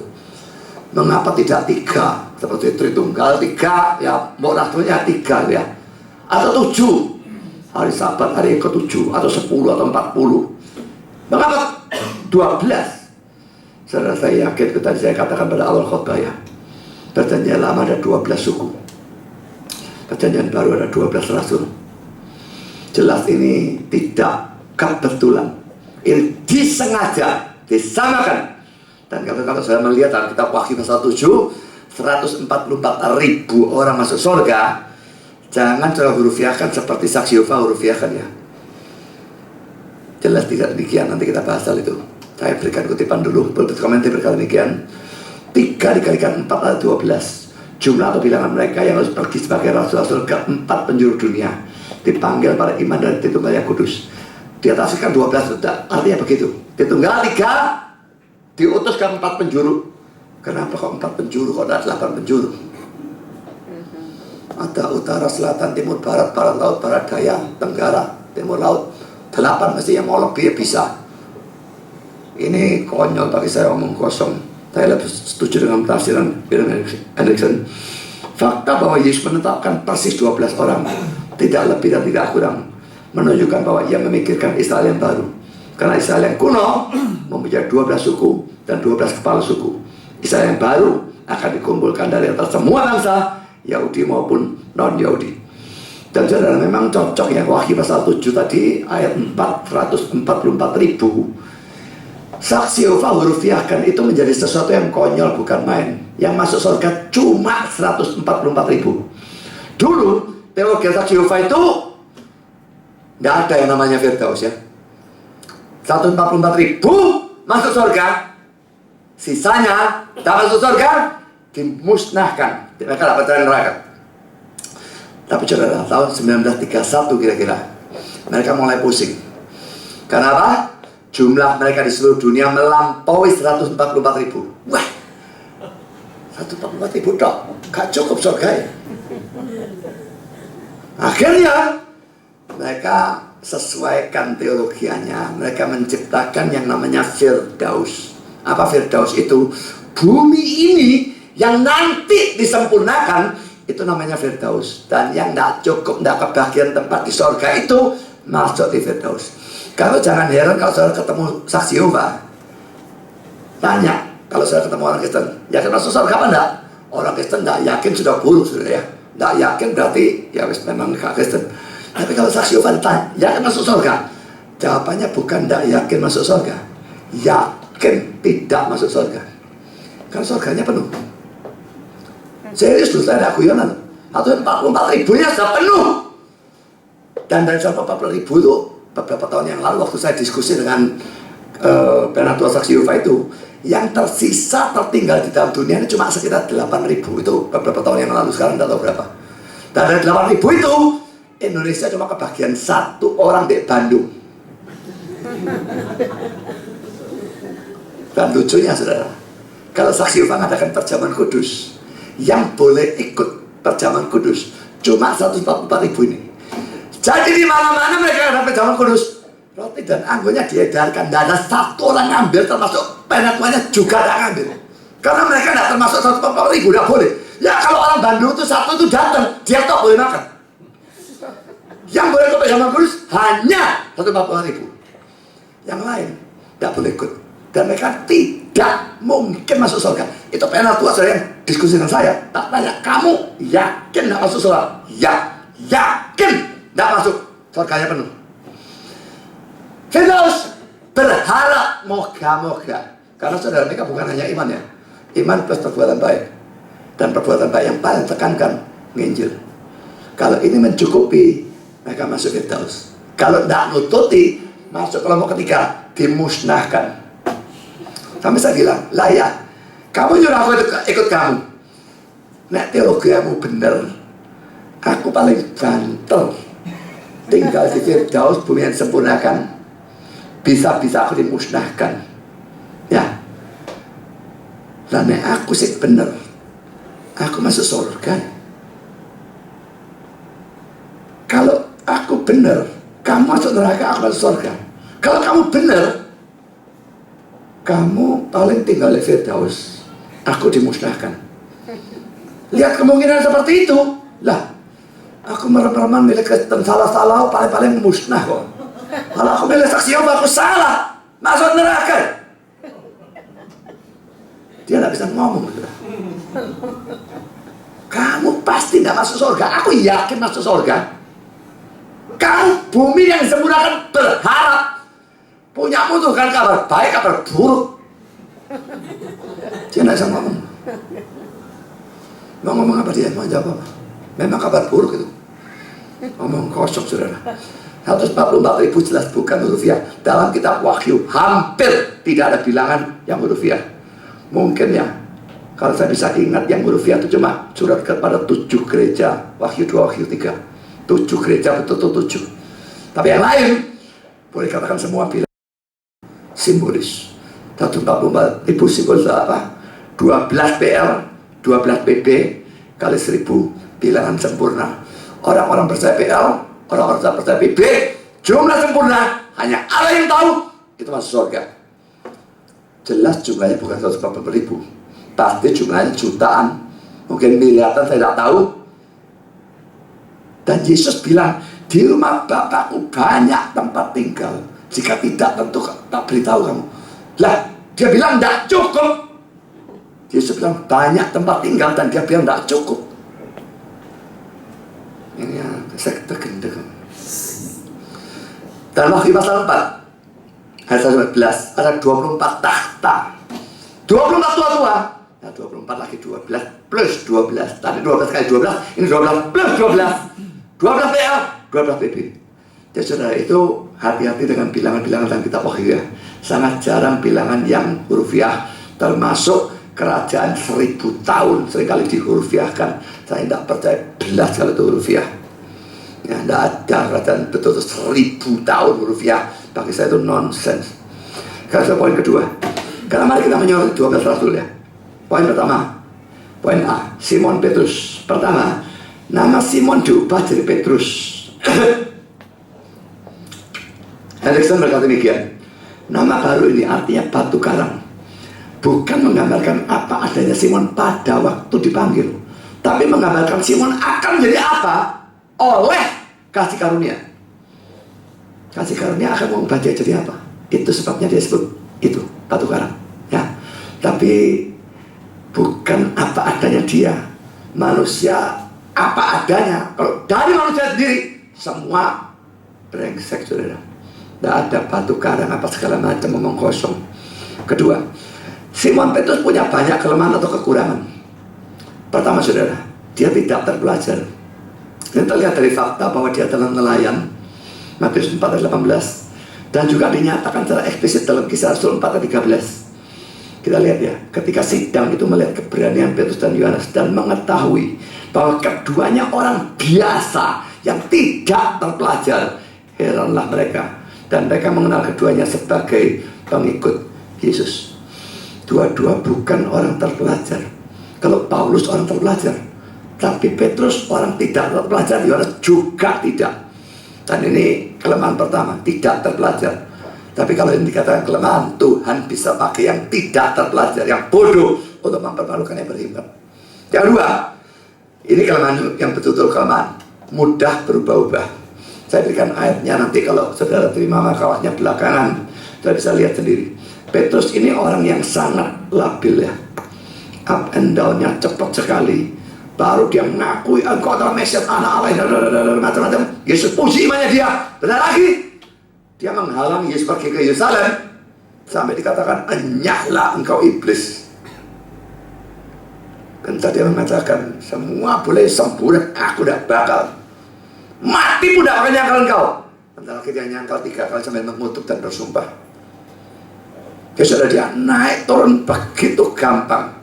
S1: Mengapa tidak 3 seperti Tritunggal 3 ya, mau rasulnya 3 ya, atau 7 hari Sabat, hari ke-7, atau 10 atau 40? Mengapa 12? Saudara, saya yakin tadi saya katakan pada awal khotbah ya, Perjanjian Lama ada 12 suku, Perjanjian Baru ada 12 rasul. Jelas ini tidak kebetulan, ini disengaja disamakan. Dan kalau saya melihat dalam kitab Wahyu pasal 7, 144.000 orang masuk surga. Jangan coba hurufiahkan seperti saksi Yehova hurufiahkan ya. Jelas tidak demikian, nanti kita bahas hal itu. Saya berikan kutipan dulu, komentar berkata demikian. 3 dikalikan 4 adalah 12. Jumlah atau bilangan mereka yang harus pergi sebagai rasul-rasul ke 4 penjuru dunia, dipanggil pada iman dan Tritunggal yang kudus. Di atas kan 12 sudah, artinya begitu. Tritunggal 3 diutus ke 4 penjuru. Kenapa kok 4 penjuru, kok ada 8 penjuru? Ada utara, selatan, timur, barat, barat laut, barat daya, tenggara, timur laut. 8 mesti yang mau lebih bisa. Ini konyol bagi saya, omong kosong. Saya lebih setuju dengan tafsiran Bill Hendrickson. Fakta bahwa Yesus menetapkan persis 12 orang, tidak lebih dan tidak kurang, menunjukkan bahwa ia memikirkan Israel yang baru. Karena Israel yang kuno mempunyai 12 suku dan 12 kepala suku. Israel yang baru akan dikumpulkan dari atas semua bangsa, Yahudi maupun non-Yahudi. Dan saudara, memang cocok ya Wahyu pasal 7 tadi ayat 444.000 saksi Yehova hurufiahkan itu menjadi sesuatu yang konyol, bukan main. Yang masuk surga cuma 144.000. Dulu teologi saksi Yehova itu tidak ada yang namanya Firdaus ya. 144.000 masuk surga, sisanya tak masuk surga, dimusnahkan. Mereka dapat jalan neraka. Tapi saudara, tahun 1931 kira-kira mereka mulai pusing. Kenapa? Jumlah mereka di seluruh dunia melampaui 144.000. Wah, 144.000 dok, gak cukup surga ya. Akhirnya mereka sesuaikan teologianya. Mereka menciptakan yang namanya Firdaus. Apa Firdaus itu? Bumi ini yang nanti disempurnakan itu namanya Firdaus. Dan yang tidak cukup, tidak kebagian tempat di surga itu masuk di Firdaus. Kalau jangan heran kalau saudara ketemu saksi Yehova, tanya, kalau saudara ketemu orang Kristen, yakin masuk surga apa enggak? Orang Kristen tidak yakin sudah buruk sudah ya. Tidak yakin berarti ya memang gak Kristen. Tapi kalau saksi Yehova ditanya, yakin masuk surga? Jawabannya bukan tidak yakin masuk surga, yakin tidak masuk surga. Karena surganya penuh. Serius loh, saya ada guyonan. Atau 44.000 nya sudah penuh. Dan dari 44.000 itu beberapa tahun yang lalu waktu saya diskusi dengan Penatua Saksi Yehova itu, yang tersisa tertinggal di dalam dunia ini cuma sekitar 8.000. Itu beberapa tahun yang lalu, sekarang tidak tahu berapa. Dan dari 8.000 itu Indonesia cuma kebagian 1 orang di Bandung. Dan lucunya saudara, kalau Saksi Yehova mengadakan perjamuan kudus, yang boleh ikut perjamuan kudus cuma 144.000 ini. Jadi di mana-mana mereka ada perjamuan kudus, roti dan anggurnya diedarkan, tidak ada 1 orang ngambil, termasuk penatuannya juga tidak ngambil. Karena mereka tidak termasuk 144.000, tidak boleh. Ya kalau orang Bandung itu 1 itu datang, dia tak boleh makan. Yang boleh ikut perjamuan kudus hanya 144.000. Yang lain tidak boleh ikut. Dan mereka tidak mungkin masuk surga. Itu Penatua saya yang diskusi dengan saya. Tak tanya, kamu yakin tidak masuk surga? Ya, yakin tidak masuk. Surganya penuh. Firdaus berharap moga-moga. Karena saudara, mereka bukan hanya iman ya. Iman plus perbuatan baik. Dan perbuatan baik yang paling tekankan nginjil. Kalau ini mencukupi, mereka masuk Firdaus. Kalau tidak nututi, masuk kelompok ketiga, dimusnahkan. Sampai saya bilang, lah ya, kamu nyuruh aku ikut kamu. Nek teologiamu bener, aku paling banter. Tinggal di Firdaus, bumi yang sempurnakan. Bisa-bisa aku dimusnahkan. Ya. Lah nek aku sih bener, aku masuk surga. Kalau aku bener, kamu masuk neraka, aku masuk surga. Kalau kamu bener, kamu paling tinggal di Firdaus, aku dimusnahkan. Lihat kemungkinan seperti itu. Lah, aku merem-reman milik Kristen, salah-salah, paling-paling musnah kok. Kalau aku milih Saksi Yehova, aku salah, masuk neraka. Dia tidak bisa ngomong. Kamu pasti tidak masuk surga. Aku yakin masuk surga. Kamu bumi yang disempurnakan berharap. Punyamu tuh kan kabar baik, kabar buruk. Dia tidak bisa ngomong. Mau ngomong apa dia? Mau jawab apa? Memang kabar buruk itu. Ngomong kosong saudara. 144.000 jelas bukan hurufiah. Dalam kitab Wahyu hampir tidak ada bilangan yang hurufiah. Mungkin ya, kalau saya bisa ingat yang hurufiah itu cuma surat kepada 7 gereja. Wahyu 2, Wahyu 3. 7 gereja betul-betul 7. Tapi yang lain boleh katakan semua bilangan simbolis. 144.000 simbolis apa? 12 PL, 12 PB kali 1000 bilangan sempurna. Orang-orang percaya PL, orang-orang percaya PB, jumlah sempurna hanya Allah yang tahu. Itu masuk surga. Jelas jumlahnya bukan 144.000, pasti jumlahnya jutaan, mungkin miliaran, saya tidak tahu. Dan Yesus bilang, di rumah Bapakku banyak tempat tinggal. Jika tidak, tentu tak beritahu kamu. Lah, dia bilang tidak cukup. Yesus bilang banyak tempat tinggal, dan dia bilang tidak cukup. Ini ya, saya tergendek. Dan Wahyu pasal 4 ayat 11 ada 24 tahta, 24 tua-tua. Nah 24 lagi 12 plus 12. Tadi 12 kali 12, ini 12 plus 12. 12 PL, 12 PB. Jadi saudara, itu hati-hati dengan bilangan-bilangan dalam kitab Wahyu ya. Sangat jarang bilangan yang hurufiah, termasuk kerajaan 1000 tahun seringkali dihurufiahkan. Saya tidak percaya belas kalau itu hurufiah. Ya, tidak ada kerajaan betul-betul 1000 tahun hurufiah. Bagi saya itu nonsens. Karena poin kedua, karena mari kita menyoroti 12 rasul ya. Poin pertama, poin A, Simon Petrus. Pertama, nama Simon diubah jadi Petrus. Erikson berkata demikian, nama baru ini artinya batu karang, bukan menggambarkan apa adanya Simon pada waktu dipanggil, Tapi menggambarkan Simon akan jadi apa? Oleh kasih karunia. Kasih karunia akan mengubah dia jadi apa? Itu sebabnya dia sebut itu batu karang, ya. Tapi bukan apa adanya dia. Manusia apa adanya. Kalau dari manusia sendiri, semua brengsek, saudara. Tidak ada batu karang apa segala macam, ngomong kosong. Kedua, Simon Petrus punya banyak kelemahan atau kekurangan. Pertama, saudara, dia tidak terpelajar. Kita lihat dari fakta bahwa dia adalah nelayan, Matius 4 ayat 18, dan juga dinyatakan secara eksplisit dalam Kisah Rasul 4 ayat 13. Kita lihat ya, ketika sidang itu melihat keberanian Petrus dan Yohanes dan mengetahui bahwa keduanya orang biasa yang tidak terpelajar, heranlah mereka, dan mereka mengenal keduanya sebagai pengikut Yesus. Dua-dua bukan orang terpelajar. Kalau Paulus orang terpelajar, tapi Petrus orang tidak terpelajar, Yohanes juga tidak. Dan ini kelemahan pertama, tidak terpelajar. Tapi kalau ini dikatakan kelemahan, Tuhan bisa pakai yang tidak terpelajar, yang bodoh, untuk mempermalukan yang beriman. Yang kedua, ini kelemahan yang betul-betul kelemahan, mudah berubah-ubah. Saya berikan ayatnya nanti kalau saudara terima makalahnya belakangan, saudara bisa lihat sendiri. Petrus ini orang yang sangat labil ya, up and down-nya cepat sekali. Baru dia mengakui engkau adalah Mesias, anak Allah, dan macam-macam. Yesus puji imannya dia. Benar lagi, dia menghalang Yesus pergi ke Yerusalem sampai dikatakan, enyahlah engkau iblis. Dan tadi dia mengatakan, semua boleh sempurna, aku tidak bakal mati pun tidak akan nyangkal engkau. Bentar lagi dia nyangkal 3 kali sampai mengutuk dan bersumpah. Ya sudah, dia naik turun begitu gampang.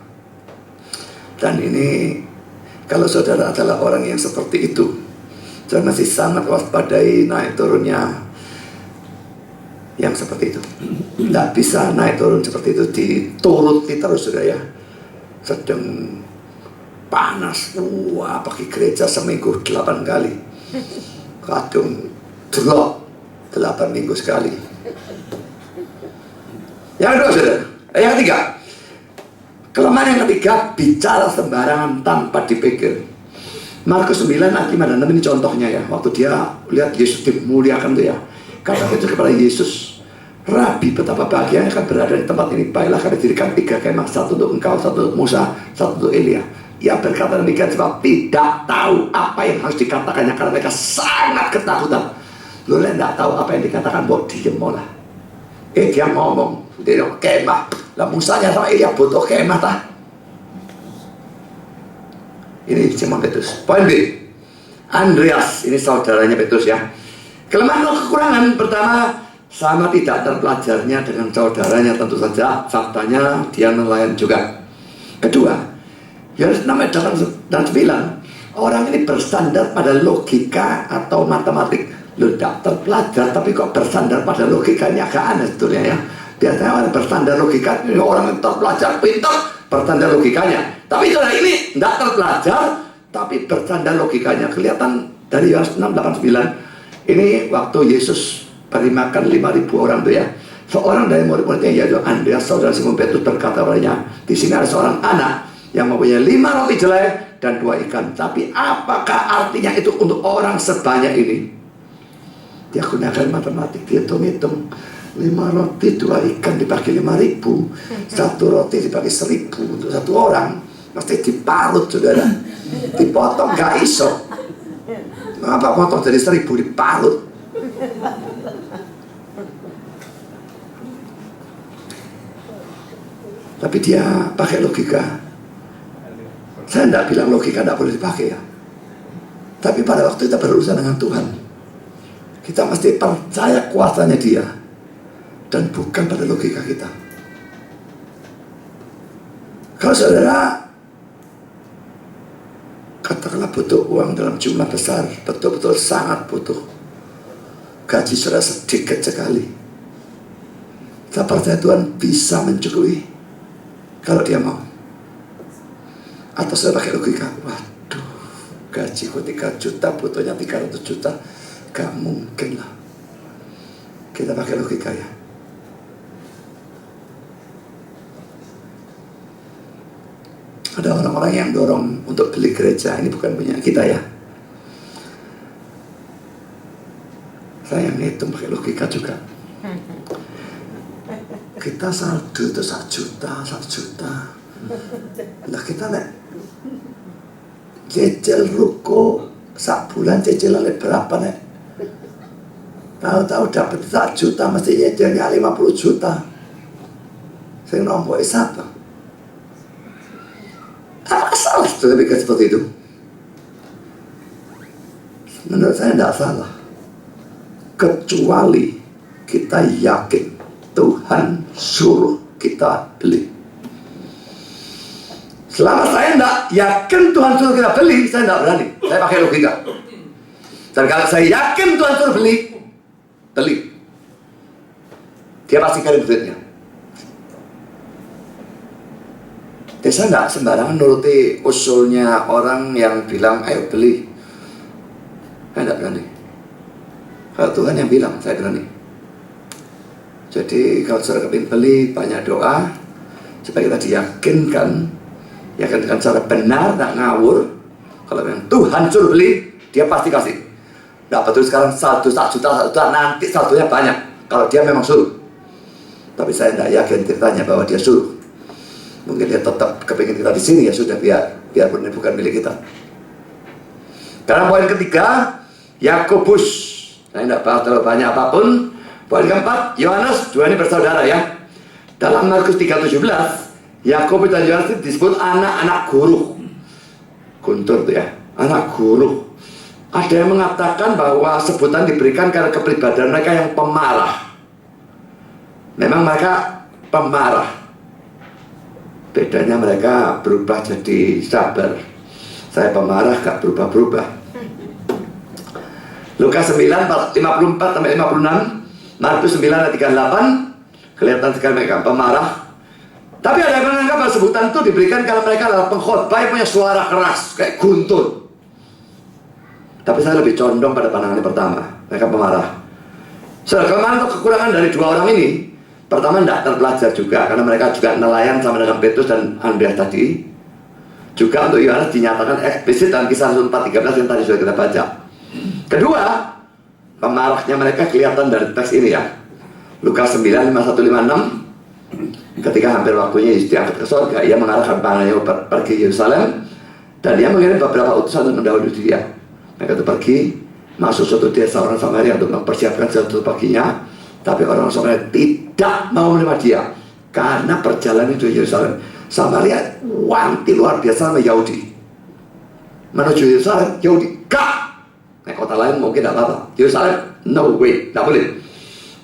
S1: Dan ini, kalau saudara adalah orang yang seperti itu, saudara masih sangat waspadai naik turunnya yang seperti itu. Tidak bisa naik turun seperti itu dituruti terus, saudara ya. Sedang panas, wah, pergi gereja seminggu 8 kali, kadung drop 8 minggu sekali. Yang kedua, saudara, yang ketiga, kelemahan yang ketiga, bicara sembarangan tanpa dipikir. Markus 9 ayat 5 dan 6 ini contohnya ya. Waktu dia lihat Yesus dimuliakan tuh ya, kata Petrus kepada Yesus, Rabi, betapa bahagianya kan berada di tempat ini. Baiklah kami dirikan 3 kemah, satu untuk engkau, satu untuk Musa, satu untuk Elia. Ia berkata demikian sebab tidak tahu apa yang harus dikatakannya, karena mereka sangat ketakutan. Lu tidak tahu apa yang dikatakan, buat diem lah. Dia ngomong, dia kemah. Lah Musanya sama Elia butuh kemah tak? Ini Simon Petrus. Poin B, Andreas, ini saudaranya Petrus ya. Kelemahan atau kekurangan pertama, sama tidak terpelajarnya dengan saudaranya, tentu saja faktanya dia nelayan juga. Kedua, Yohanes 6 ayat 8 dan 9, orang ini bersandar pada logika atau matematik. Lu tidak terpelajar tapi kok bersandar pada logikanya, agak aneh sebetulnya ya. Biasanya orang bersandar logika, orang yang terpelajar, pintar, bersandar logikanya. Tapi ini tidak terpelajar tapi bersandar logikanya. Kelihatan dari Yohanes 6, 8, 9. Ini waktu Yesus beri makan 5.000 orang tuh ya. Seorang dari murid-muridnya, yaitu Andreas, saudara Simon Petrus, berkata padanya, di sini ada seorang anak yang mempunyai 5 roti jelai dan 2 ikan. Tapi apakah artinya itu untuk orang sebanyak ini? Dia gunakan matematik, dia hitung-hitung. 5 roti 2 ikan dibagi 5.000, 1 roti dibagi 1.000 untuk 1 orang, mesti diparut, saudara. Dipotong gak iso. Kenapa potong dari 1.000 diparut? Tapi dia pakai logika. Saya tidak bilang logika tidak boleh dipakai ya. Tapi pada waktu kita berurusan dengan Tuhan, kita mesti percaya kuasanya dia dan bukan pada logika kita. Kalau saudara katakanlah butuh uang dalam jumlah besar, betul-betul sangat butuh, gaji saudara sedikit sekali, saya percaya Tuhan bisa mencukupi kalau dia mau. Atau saya pakai logika, waduh, gajiku 3 juta, butuhnya 300 juta, gak mungkin lah. Kita pakai logika ya. Ada orang-orang yang dorong untuk beli gereja. Ini bukan punya kita ya. Saya ngitung pakai logika juga. Kita saldo itu 1 juta. Lah kita nek cicil ruko sak bulan cicilan berapa nek? Tahu-tahu dapat 1 juta mesti cicilnya 50 juta. Saya nombok siapa? Apa salah sudah pikir seperti itu? Menurut saya tidak salah. Kecuali kita yakin Tuhan suruh kita beli. Selama saya tidak yakin Tuhan suruh kita beli, saya tidak berani. Saya pakai logika. Dan kalau saya yakin Tuhan suruh beli, dia pasti kirim duitnya. Jadi saya tidak sembarangan nuruti usulnya orang yang bilang ayo beli. Saya tidak berani. Kalau Tuhan yang bilang, saya berani. Jadi kalau saudara kepingin beli, banyak doa supaya kita diyakinkan, yakin dengan cara benar, tak ngawur. Kalau memang Tuhan suruh beli, dia pasti kasih. Tidak betul sekarang 1 juta, nanti saldonya banyak. Kalau dia memang suruh. Tapi saya tidak yakin ceritanya bahwa dia suruh. Mungkin dia tetap kepingin kita di sini, ya sudah, biarpun ini bukan milik kita. Karena poin ketiga, Yakobus. Saya tidak bahas terlalu banyak apapun. Poin keempat, Yohanes, 2 ini bersaudara ya. Dalam Markus 3:17, Yakobus dan Yohanes disebut anak-anak guru. Guntur tuh ya, anak guru. Ada yang mengatakan bahwa sebutan diberikan karena kepribadian mereka yang pemarah. Memang mereka pemarah. Bedanya mereka berubah jadi sabar. Saya pemarah gak berubah-berubah. Lukas 9:54-56, Markus 9:38, kelihatan sekali mereka pemarah. Tapi ada yang menganggap bahwa sebutan itu diberikan karena mereka adalah pengkhotbah yang punya suara keras, kayak guntur. Tapi saya lebih condong pada pandangan yang pertama, mereka pemarah. Kelemahan atau kekurangan dari 2 orang ini, pertama tidak terpelajar juga, karena mereka juga nelayan sama dengan Petrus dan Andreas tadi. Juga untuk Yohanes dinyatakan eksplisit dalam Kisah 4:13 yang tadi sudah kita baca. Kedua, pemarahnya mereka kelihatan dari teks ini ya. Lukas 9:51-56, ketika hampir waktunya Yesus diangkat ke surga, ia mengarahkan pangannya pergi ke Yerusalem, dan dia mengirim beberapa utusan untuk mendahului dia. Mereka itu pergi masuk suatu desa orang Samaria untuk mempersiapkan suatu paginya. Tapi orang Samaria tidak mau menerima dia karena perjalanan itu Yerusalem. Samaria wanti luar biasa sama Yahudi. Menuju Yerusalem, Yahudi gak. Nah, kota lain mungkin tidak apa-apa. Yerusalem, no way, tidak boleh.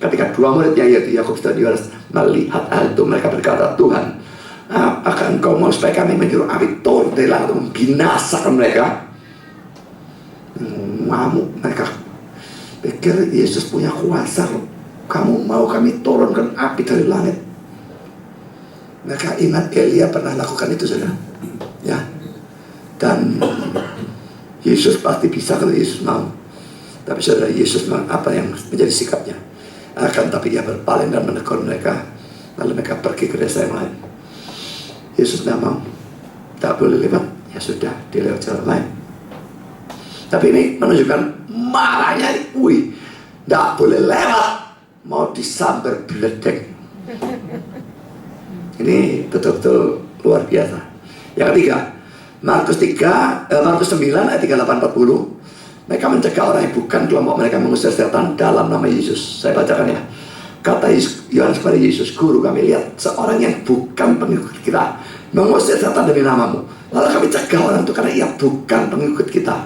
S1: Ketika 2 muridnya yaitu Yakobus dan Yohanes melihat hal itu, mereka berkata, Tuhan, apakah engkau mau supaya kami menyuruh api turun dari langit untuk membinasakan mereka? Ngamuk mereka. Pikir Yesus punya kuasa. Kamu mau kami turunkan api dari langit? Mereka ingat Elia pernah lakukan itu, saudara. Ya. Dan Yesus pasti bisa kalau Yesus mau. Tapi saudara, Yesus apa yang menjadi sikapnya? Akan tapi dia berpaling dan menegur mereka. Lalu mereka pergi ke desa yang lain. Yesus tidak mau. Tak boleh lewat. Ya sudah, dia lewat jalan lain. Tapi ini menunjukkan marahnya. Wih, tidak boleh lewat. Mau disambar beledek. Ini betul-betul luar biasa. Yang ketiga, Markus 9 ayat 38-40, mereka mencegah orang yang bukan kelompok mereka mengusir setan dalam nama Yesus. Saya bacakan ya. Kata Yohanes kepada Yesus, Guru, kami lihat seorang yang bukan pengikut kita mengusir setan demi namamu. Lalu kami cegah orang itu karena ia bukan pengikut kita.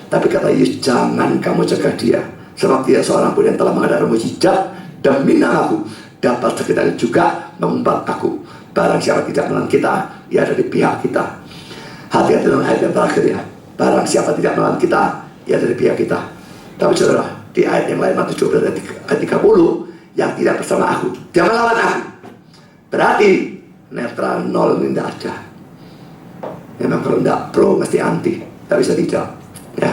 S1: Tapi kata Yesus, jangan kamu cegah dia, sebab dia seorang pun yang telah mengadakan mujizat demi namaku dapat sekali juga mengumpat aku. Barang siapa tidak melawan kita, ia ada di pihak kita. Hati-hati dengan ayat yang terakhir ya. Barang siapa tidak melawan kita, ia ada di pihak kita. Tapi saudara, di ayat yang lain Matius 12 ayat 30, yang tidak bersama aku, dia melawan aku. Berarti netral, nol ini tidak ada. Memang kalau tidak pro mesti anti, tak bisa tidak. Ya.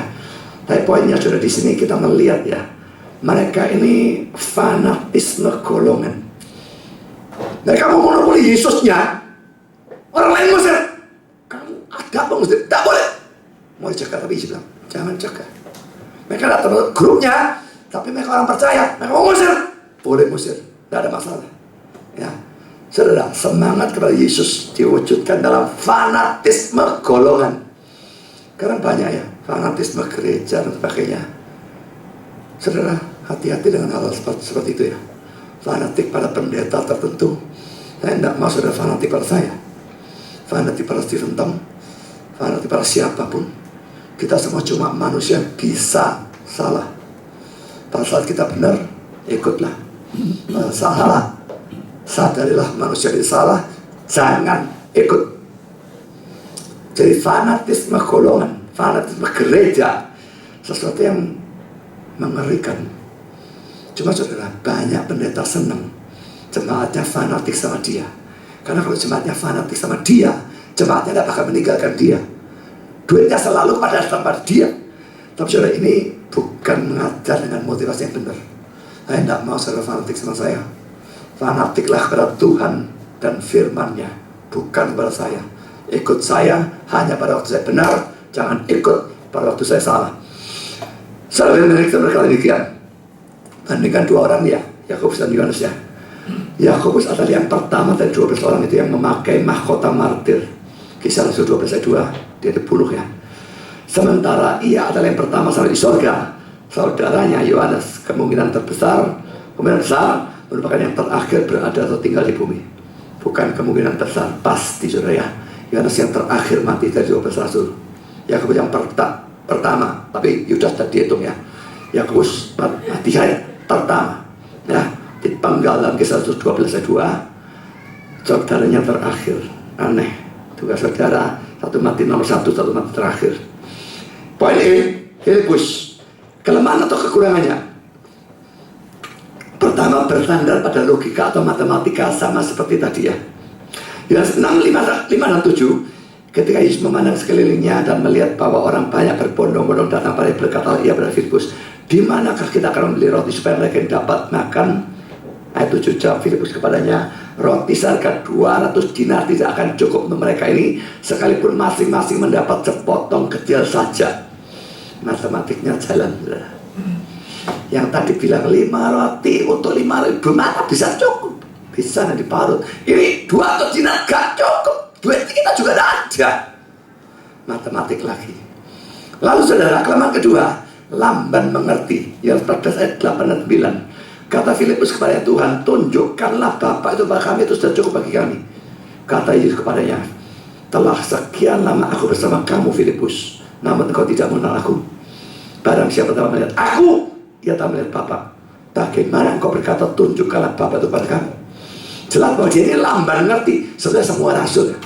S1: Tapi poinnya sudah di sini kita melihat ya, mereka ini fanatisme golongan. Mereka mau monopoli Yesusnya, orang lain ngusir. Kamu muslim, tak boleh. Mau dicegah, tapi Yesus bilang, jangan cegah. Mereka datang ke grupnya, tapi mereka orang percaya, mereka mau ngusir, boleh ngusir, tidak ada masalah. Ya, saudara, semangat kepada Yesus diwujudkan dalam fanatisme golongan. Karena banyak ya, fanatisme gereja dan sebagainya. Saudara, hati-hati dengan hal seperti itu ya. Fanatik pada pendeta tertentu. Saya tidak mau saudara fanatik pada saya. Fanatik pada Stephen Tom, fanatik pada siapapun. Kita semua cuma manusia, bisa salah. Pada saat kita benar, ikutlah. Salah, sadarilah manusia itu salah, jangan ikut. Jadi fanatisme golongan, fanatisme gereja, sesuatu yang mengerikan. Cuma saudara, banyak pendeta senang jemaatnya fanatik sama dia. Karena kalau jemaatnya fanatik sama dia, jemaatnya tidak bakal meninggalkan dia. Duitnya selalu pada dia. Tapi saudara, ini bukan mengajar dengan motivasi yang benar. Saya tidak mau saudara fanatik sama saya. Fanatiklah kepada Tuhan dan firman-Nya, bukan kepada saya. Ikut saya hanya pada waktu saya benar, jangan ikut pada waktu saya salah. Saudara kita berkata demikian. Bandingkan dua orang ya, Yakobus dan Yohanes ya. Yakobus adalah yang pertama dari 12 orang itu yang memakai mahkota martir. Kisah Rasul 12 ayat 2, dia dibunuh ya. Sementara ia adalah yang pertama sampai di surga. Saudaranya Yohanes kemungkinan besar merupakan yang terakhir berada atau tinggal di bumi. Bukan kemungkinan besar, pasti saudara ya. Yohanes yang terakhir mati dari 12 rasul. Yakobus yang pertama, tapi Yudas tadi dihitung ya. Yakobus mati pertama ya, dipenggal dalam Kisah Rasul 12 ayat 2. Saudaranya terakhir, aneh. Dua saudara, satu mati nomor 1, satu mati terakhir. Poin E, Filipus, kelemahan atau kekurangannya. Pertama, bersandar pada logika atau matematika sama seperti tadi ya. Yohanes 6, 5 dan 7, ketika Yesus memandang sekelilingnya dan melihat bahwa orang banyak berbondong-bondong datang pada berkata, ia pada Filipus, di manakah kita akan membeli roti supaya mereka dapat makan? Ayat 7 jawab Filipus kepadanya, roti seharga 200 dinar tidak akan cukup untuk mereka ini, sekalipun masing-masing mendapat sepotong kecil saja. Matematiknya jalan. Yang tadi bilang 5 roti untuk 5.000, mana bisa cukup? Bisa nanti parut. Ini 200 dinar gak cukup. Duit kita juga ada. Matematik lagi. Lalu saudara, kelemahan kedua, lamban mengerti. Yang 14 ayat 8 dan 9. Kata Filipus kepada Tuhan, tunjukkanlah Bapa itu bagi kami, itu sudah cukup bagi kami. Kata Yesus kepadanya, telah sekian lama aku bersama kamu Filipus, namun engkau tidak mengenal aku. Barang siapa telah melihat aku, ia telah melihat Bapa. Bagaimana engkau berkata tunjukkanlah Bapa itu pada kami? Jelas bahwa dia ini lamban ngerti. Sebenarnya semua rasul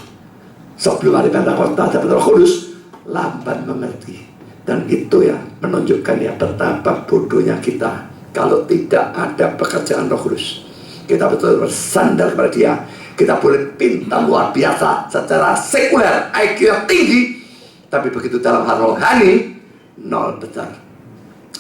S1: sebelum hari Pentakosta dapat Roh Kudus, lamban mengerti. Dan itu ya menunjukkan ya betapa bodohnya kita kalau tidak ada pekerjaan Roh Kudus. Kita betul bersandar kepada dia. Kita boleh pintar luar biasa secara sekuler, IQ yang tinggi, tapi begitu dalam hal rohani, nol besar.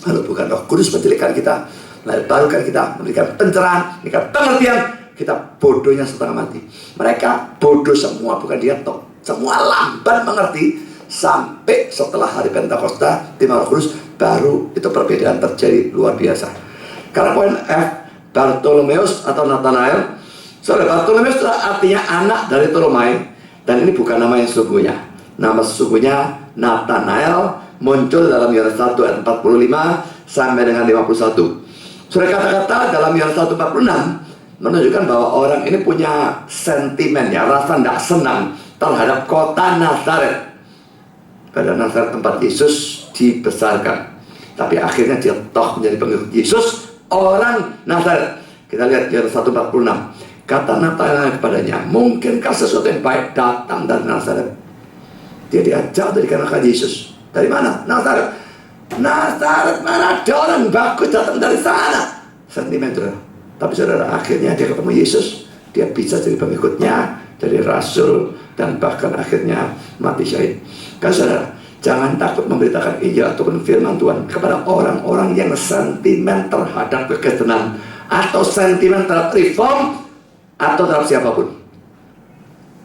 S1: Lalu bukan Roh Kudus menjadikan kita, melahirkan kita, memberikan pencerahan, memberikan pengertian, kita bodohnya setengah mati. Mereka bodoh semua, bukan dia tok. Semua lamban mengerti sampai setelah hari Pentakosta di Roh Kudus, baru itu perbedaan terjadi luar biasa. Karena poin F, Bartolomeus atau Nathanael. Saudara, Bartolomeus itu artinya anak dari Ptolomai, dan ini bukan nama yang sesungguhnya. Nama sesungguhnya Nathanael muncul dalam Yohanes 1 ayat 45 sampai dengan 51. Saudara, kata-kata dalam Yohanes 1:46 menunjukkan bahwa orang ini punya sentimen ya, rasa tidak senang terhadap kota Nazaret. Pada Nazaret tempat Yesus dibesarkan, tapi akhirnya dia toh menjadi pengikut Yesus, orang Nazaret. Kita lihat Yohanes 1:46. Kata Nathanael kepadanya, mungkinkah sesuatu yang baik datang dari Nazaret? Dia diajak dari kanak Yesus. Dari mana? Nazaret. Nazaret, mana ada orang bagus datang dari sana? Sentimen saudara. Tapi saudara, akhirnya dia ketemu Yesus. Dia bisa jadi pengikutnya, jadi rasul, dan bahkan akhirnya mati syahid. Kan saudara, jangan takut memberitakan Injil ataupun firman Tuhan kepada orang-orang yang sentimen terhadap kekristenan, atau sentimen terhadap reform, atau terhadap siapapun.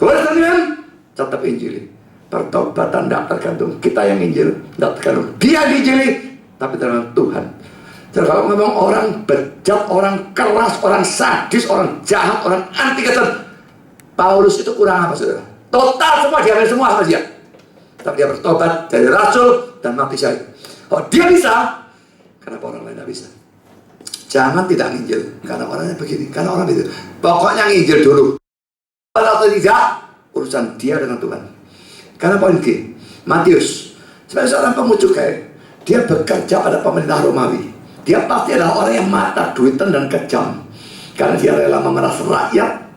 S1: Boleh sentimen, tetap Injil. Pertobatan tidak tergantung kita yang Injil, tidak tergantung dia diinjili, tapi tergantung Tuhan. Jadi kalau ngomong orang bejat, orang keras, orang sadis, orang jahat, orang anti Kristen, Paulus itu kurang apa saudara? Total semua, dia semua sama dia. Tapi dia bertobat dari rasul dan mati syahid. Oh dia bisa, kenapa orang lain tidak bisa? Jangan tidak nginjil, karena orangnya begini, karena orang itu. Pokoknya nginjil dulu. Kalau tidak, urusan dia dengan Tuhan. Karena poin G, Matius, sebagai seorang pemucukai, dia bekerja pada pemerintah Romawi. Dia pasti adalah orang yang mata duitan dan kejam, karena dia rela memeras rakyat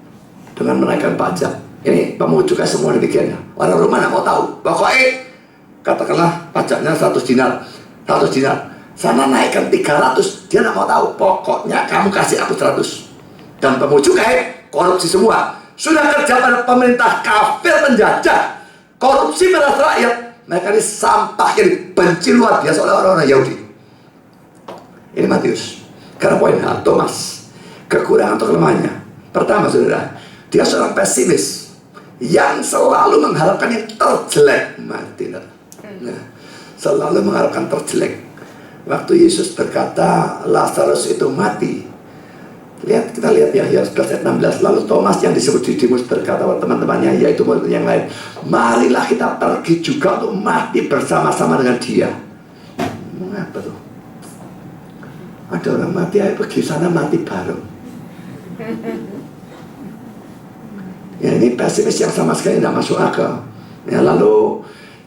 S1: dengan menaikkan pajak. Ini pemucukai semua demikiannya. Orang Roma tidak mau tahu. Pokoknya katakanlah pajaknya 100 dinar, 100 dinar. Sana naikkan 300, dia tidak mau tahu. Pokoknya kamu kasih aku 100. Dan pemucukai korupsi semua. Sudah kerja pada pemerintah kafir penjajah, korupsi meras rakyat. Mereka ini sampah yang dibenci luar biasa oleh orang-orang Yahudi. Ini Matius. Karena poin H, Thomas, kekurangan atau kelemahannya. Pertama saudara, dia seorang pesimis yang selalu mengharapkan yang terjelek. Mati nah, selalu mengharapkan terjelek. Waktu Yesus berkata Lazarus itu mati, kita lihat ya, Yohanes 11 ayat 16. Lalu Thomas yang disebut Didimus berkata kepada teman-temannya, yaitu murid yang lain, marilah kita pergi juga untuk mati bersama-sama dengan dia. Mengapa tuh? Ada orang mati, ayo pergi sana mati bareng. Ya ini pesimis yang sama sekali tidak masuk akal. Ya lalu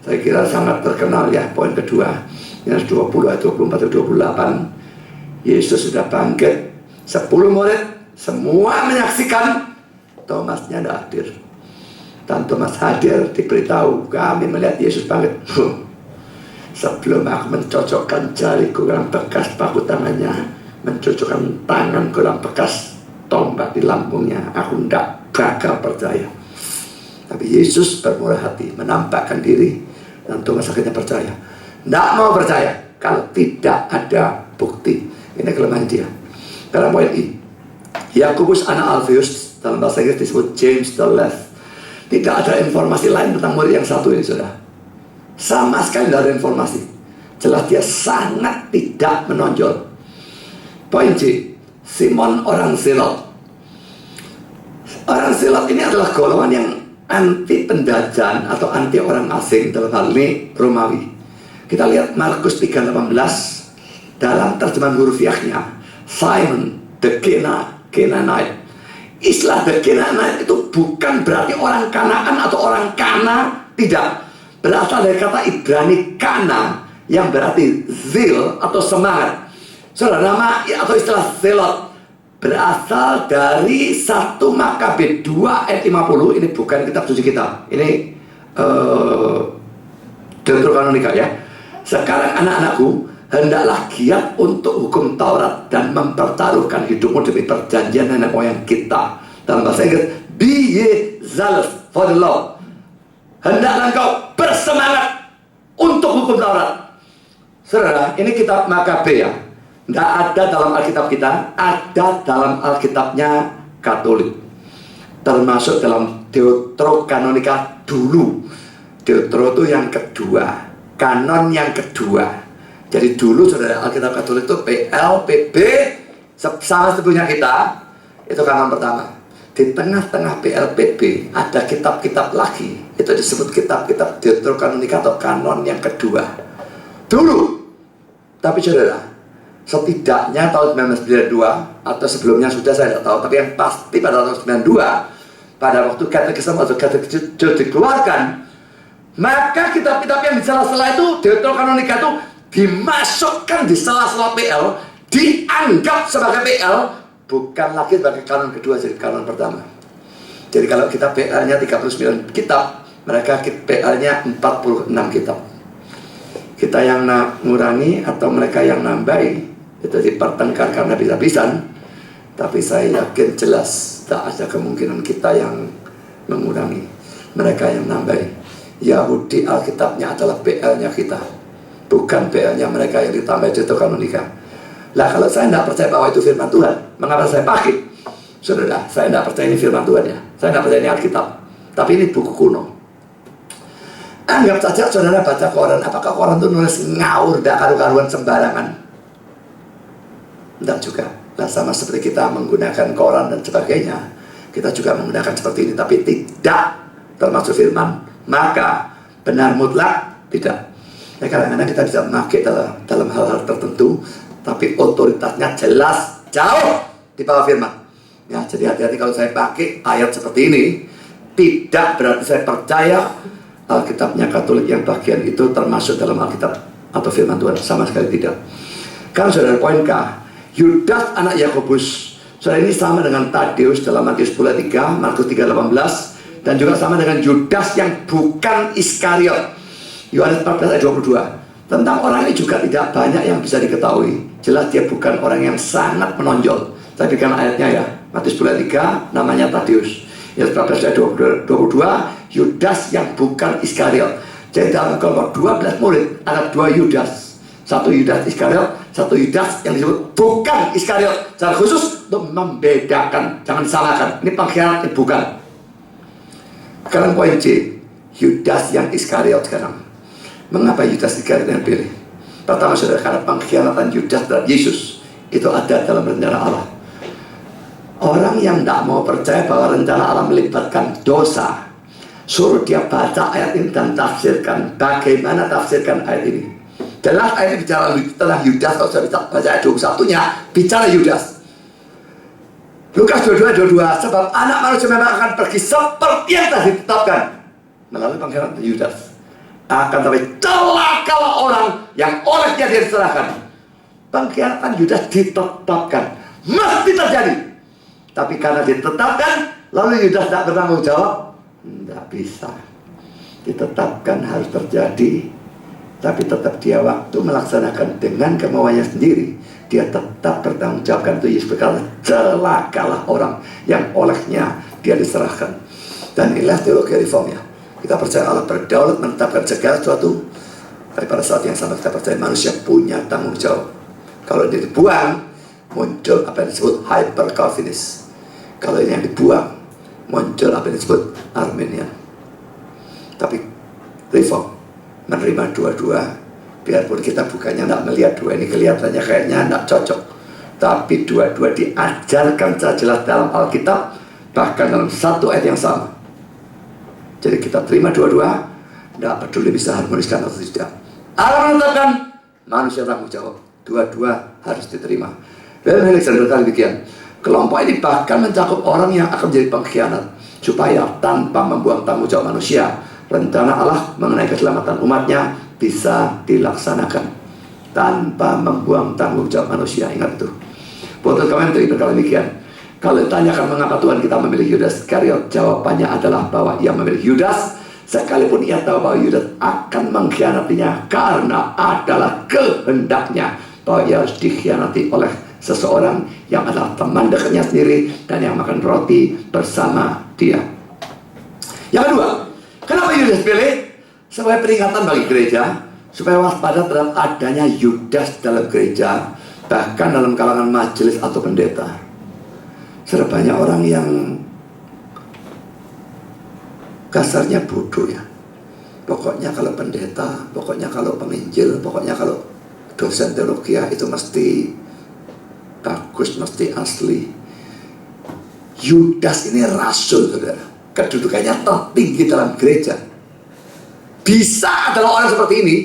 S1: saya kira sangat terkenal ya poin kedua, Yohanes 20 ayat 24 28. Yesus sudah bangkit, 10 murid semua menyaksikan, Thomasnya tidak hadir. Dan Thomas hadir diberitahu, kami melihat Yesus bangkit. Sebelum aku mencocokkan jariku dalam bekas paku tangannya, mencocokkan tanganku dalam bekas tombak di lambungnya, aku tidak bakal percaya. Tapi Yesus bermurah hati, menampakkan diri, dan Thomas akhirnya percaya. Tidak mau percaya kalau tidak ada bukti. Ini kelemahan dia. Karena poin I, Yakobus anak Alfeus, dalam bahasa Inggris disebut James the Less. Tidak ada informasi lain tentang murid yang satu ini saudara. Sama sekali tidak ada informasi. Jelas dia sangat tidak menonjol. Poin C, Simon orang Zelot. Orang Zelot ini adalah golongan yang anti penjajahan atau anti orang asing, dalam hal ini Romawi. Kita lihat Markus 3:18 dalam terjemahan hurufiahnya, Simon the Canaanite. Istilah the Canaanite itu bukan berarti orang Kanaan atau orang Kana, tidak. Berasal dari kata Ibrani kana yang berarti zil atau semangat. Saudara, nama atau istilah zelot berasal dari 1 Makabe 2 ayat 50. Ini bukan kitab suci kita, ini Deuterokanonika ya. Sekarang anak-anakku, hendaklah giat untuk hukum Taurat dan mempertaruhkan hidupmu demi perjanjian nenek moyang kita. Dalam bahasa Inggris, be ye zealous for the law. Hendaklah engkau bersemangat untuk hukum Taurat. Saudara, ini kitab Makabe ya. Tidak ada dalam Alkitab kita, ada dalam Alkitabnya Katolik. Termasuk dalam Deuterokanonika dulu. Deutero itu yang kedua, kanon yang kedua. Jadi dulu saudara, Alkitab Katolik itu PL, PB, sama sebelumnya kita, itu kanon pertama. Di tengah-tengah PLPB ada kitab-kitab lagi. Itu disebut kitab-kitab Deuterokanonika atau kanon yang kedua. Dulu. Tapi saudara, setidaknya tahun 1992 atau sebelumnya sudah saya tidak tahu. Tapi yang pasti pada tahun 92, pada waktu katekisme atau katekisme dikeluarkan, maka kitab-kitab yang di sela-sela itu, Deuterokanonika itu dimasukkan di sela-sela PL, dianggap sebagai PL, bukan lagi sebagai kanon kedua, jadi kanon pertama. Jadi kalau kita PL-nya 39 kitab, mereka PL-nya 46 kitab. Kita yang mengurangi atau mereka yang nambahi, itu dipertengkarkan habis-habisan. Tapi saya yakin jelas tak ada kemungkinan kita yang mengurangi, mereka yang nambahi. Yahudi Alkitabnya adalah PL-nya kita, bukan PL-nya mereka yang ditambah Deuterokanonika. Lah kalau saya tidak percaya bahwa itu firman Tuhan, mengapa saya pakai? Saudara, saya tidak percaya ini firman Tuhan ya. Saya tidak percaya ini Alkitab. Tapi ini buku kuno. Anggap saja saudara baca koran. Apakah koran itu nulis ngawur, tidak karu-karuan sembarangan? Tidak juga. Nah, sama seperti kita menggunakan koran dan sebagainya, kita juga menggunakan seperti ini, tapi tidak termasuk firman. Maka benar mutlak tidak. Ya, kadang-kadang kita bisa memakai dalam hal-hal tertentu, tapi otoritasnya jelas jauh di bawah firman. Ya, jadi hati-hati kalau saya pakai ayat seperti ini. Tidak berarti saya percaya Alkitabnya Katolik yang bagian itu termasuk dalam Alkitab atau firman Tuhan. Sama sekali tidak. Kan saudara, poin K, Yudas anak Yakobus, saudara, ini sama dengan Tadeus dalam Matius 10:3, Markus 3:18, dan juga sama dengan Yudas yang bukan Iskariot, Yohanes 14 ayat 22. Tentang orang ini juga tidak banyak yang bisa diketahui. Jelas dia bukan orang yang sangat menonjol. Tapi karena ayatnya ya, Matius 10:3, namanya Tadeus. Yohanes 14 ayat 22, Yudas yang bukan Iskariot. Jadi dalam kelompok 12 murid ada 2 Yudas. Satu Yudas Iskariot, satu Yudas yang disebut bukan Iskariot. Secara khusus untuk membedakan, jangan salahkan. Ini pengkhianat, ini bukan. Sekarang poin C, Yudas yang Iskariot sekarang. Mengapa Yudas Iskariot yang pilih? Pertama saudara, karena pengkhianatan Yudas terhadap Yesus itu ada dalam rencana Allah. Orang yang tidak mau percaya bahwa rencana Allah melibatkan dosa, suruh dia baca ayat ini dan tafsirkan. Bagaimana tafsirkan ayat ini? Jelas ayat ini bicara tentang Yudas. Kalau saya baca ayat 21-nya, bicara Yudas. Lukas 22, sebab anak manusia memang akan pergi seperti yang telah ditetapkan melalui pengkhianatan Yudas. Akan tapi celakalah orang yang olehnya dia diserahkan. Pengkhianatan Yudas ditetapkan, mesti terjadi. Tapi karena ditetapkan, lalu Yudas tidak bertanggung jawab, tidak bisa. Ditetapkan harus terjadi, tapi tetap dia waktu melaksanakan dengan kemauannya sendiri. Dia tetap bertanggung jawabkan. Itu Yesus berkata, celakalah orang yang olehnya dia diserahkan. Dan inilah teologi reformnya. Kita percaya Allah berdaulat menetapkan segala sesuatu. Tapi pada saat yang sama kita percaya manusia punya tanggung jawab. Kalau ini dibuang, muncul apa yang disebut hyper Calvinis. Kalau ini yang dibuang, muncul apa yang disebut Arminian. Tapi reform menerima dua-dua, biarpun kita bukannya tidak melihat dua ini kelihatannya kayaknya tidak cocok, tapi dua-dua diajarkan secara jelas dalam Alkitab, bahkan dalam satu ayat yang sama. Jadi kita terima dua-dua, tidak peduli bisa harmoniskan atau tidak. Allah menetapkan, manusia tanggung jawab. Dua-dua harus diterima. Dan Alexander kali demikian. Kelompok ini bahkan mencakup orang yang akan menjadi pengkhianat, supaya tanpa membuang tanggung jawab manusia, rencana Allah mengenai keselamatan umatnya bisa dilaksanakan tanpa membuang tanggung jawab manusia. Ingat itu. Buat komentar itu kalau demikian. Kalau ditanyakan mengapa Tuhan kita memilih Yudas Iskariot, jawabannya adalah bahwa ia memilih Yudas sekalipun ia tahu bahwa Yudas akan mengkhianatinya, karena adalah kehendaknya bahwa ia harus dikhianati oleh seseorang yang adalah teman dekatnya sendiri dan yang makan roti bersama dia. Yang kedua, kenapa Yudas pilih? Sebagai peringatan bagi gereja, supaya waspada terhadap adanya Yudas dalam gereja, bahkan dalam kalangan majelis atau pendeta. Sudah banyak orang yang kasarnya bodoh ya. Pokoknya kalau pendeta, pokoknya kalau penginjil, pokoknya kalau dosen teologi itu mesti bagus, mesti asli. Yudas ini rasul, saudara. Kedudukannya tertinggi dalam gereja. Bisa adalah orang seperti ini.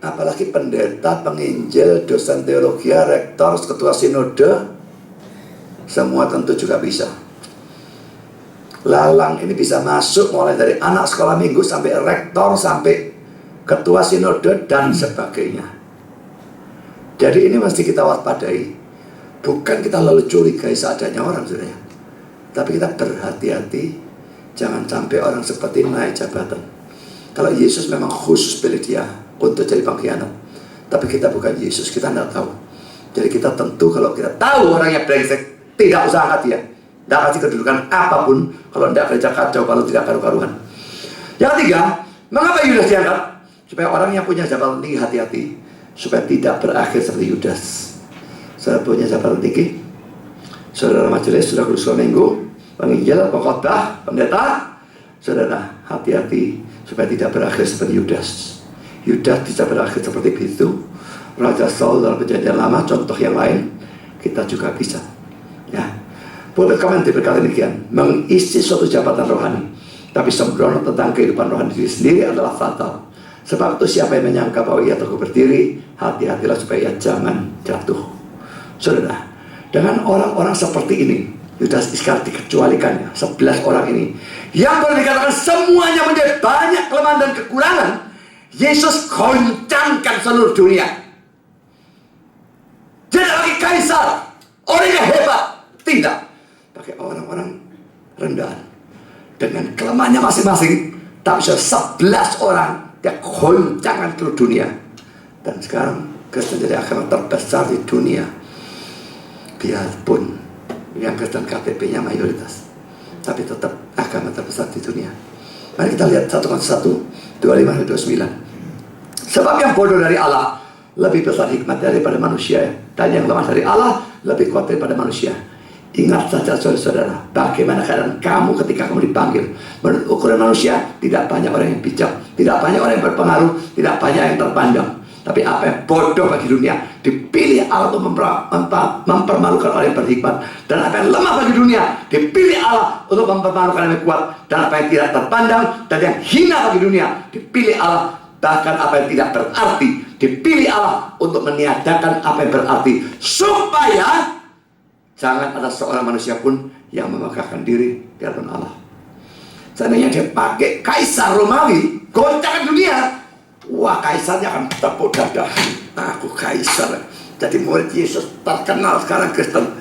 S1: Apalagi pendeta, penginjil, dosen teologi, rektor, ketua sinode, semua tentu juga bisa. Lalang ini bisa masuk mulai dari anak sekolah minggu sampai rektor, sampai ketua sinode dan sebagainya. Jadi ini mesti kita waspadai. Bukan kita lalu curigai seadanya orang, saudara. Tapi kita berhati-hati, jangan sampai orang seperti naik jabatan. Kalau Yesus memang khusus pilih dia untuk jadi pengkhianat, tapi kita bukan Yesus, kita tidak tahu. Jadi kita tentu kalau kita tahu orang yang brengsek, tidak usah angkat dia. Tidak kasih kedudukan apapun kalau tidak gereja kacau, kalau tidak karu-karuan. Yang ketiga, mengapa Yudas diangkat? Supaya orang yang punya jabatan tinggi hati-hati, supaya tidak berakhir seperti Yudas. Saya punya jabatan tinggi, saudara majelis, saudara guru sekolah minggu, penginjil, pengkhotbah, pendeta, saudara hati-hati, supaya tidak berakhir seperti Yudas. Yudas tidak berakhir seperti itu. Raja Saul dalam Perjanjian Lama, contoh yang lain, kita juga bisa. Ya, pulpit Komentar berkata demikian, mengisi suatu jabatan rohani, tapi sembrono tentang kehidupan rohani diri sendiri adalah fatal. Sebab itu siapa yang menyangka bahwa ia teguh berdiri, hati-hatilah supaya ia jangan jatuh. Saudara, dengan orang-orang seperti ini, Yudas Iskariot dikecualikannya, 11 orang ini yang boleh dikatakan semuanya menjadi banyak kelemahan dan kekurangan, Yesus goncangkan seluruh dunia. Tidak lagi kaisar, orang yang hebat, tidak, pakai orang-orang rendahan dengan kelemahannya masing-masing, tapi sudah 11 orang yang goncangkan seluruh dunia. Dan sekarang Kristen jadi agama terbesar di dunia, biarpun yang Kristen KTP-nya mayoritas, tapi tetap agama terbesar di dunia. Mari kita lihat 1 Korintus 1, 25-29. Sebab yang bodoh dari Allah lebih besar hikmat daripada manusia, dan yang lemah dari Allah lebih kuat daripada manusia. Ingat saja saudara-saudara, bagaimana keadaan kamu ketika kamu dipanggil. Menurut ukuran manusia, tidak banyak orang yang bijak, tidak banyak orang yang berpengaruh, tidak banyak yang terpandang. Tapi apa yang bodoh bagi dunia dipilih Allah untuk mempermalukan orang yang berhikmat. Dan apa yang lemah bagi dunia dipilih Allah untuk mempermalukan orang yang kuat. Dan apa yang tidak terpandang dan yang hina bagi dunia dipilih Allah. Bahkan apa yang tidak berarti dipilih Allah untuk meniadakan apa yang berarti, supaya jangan ada seorang manusia pun yang memegahkan diri di hadapan Allah. Seandainya dia pakai kaisar Romawi, goncangkan dunia, wah, kaisarnya akan tepuk dada, aku kaisar. Jadi murid Yesus terkenal sekarang Kristen.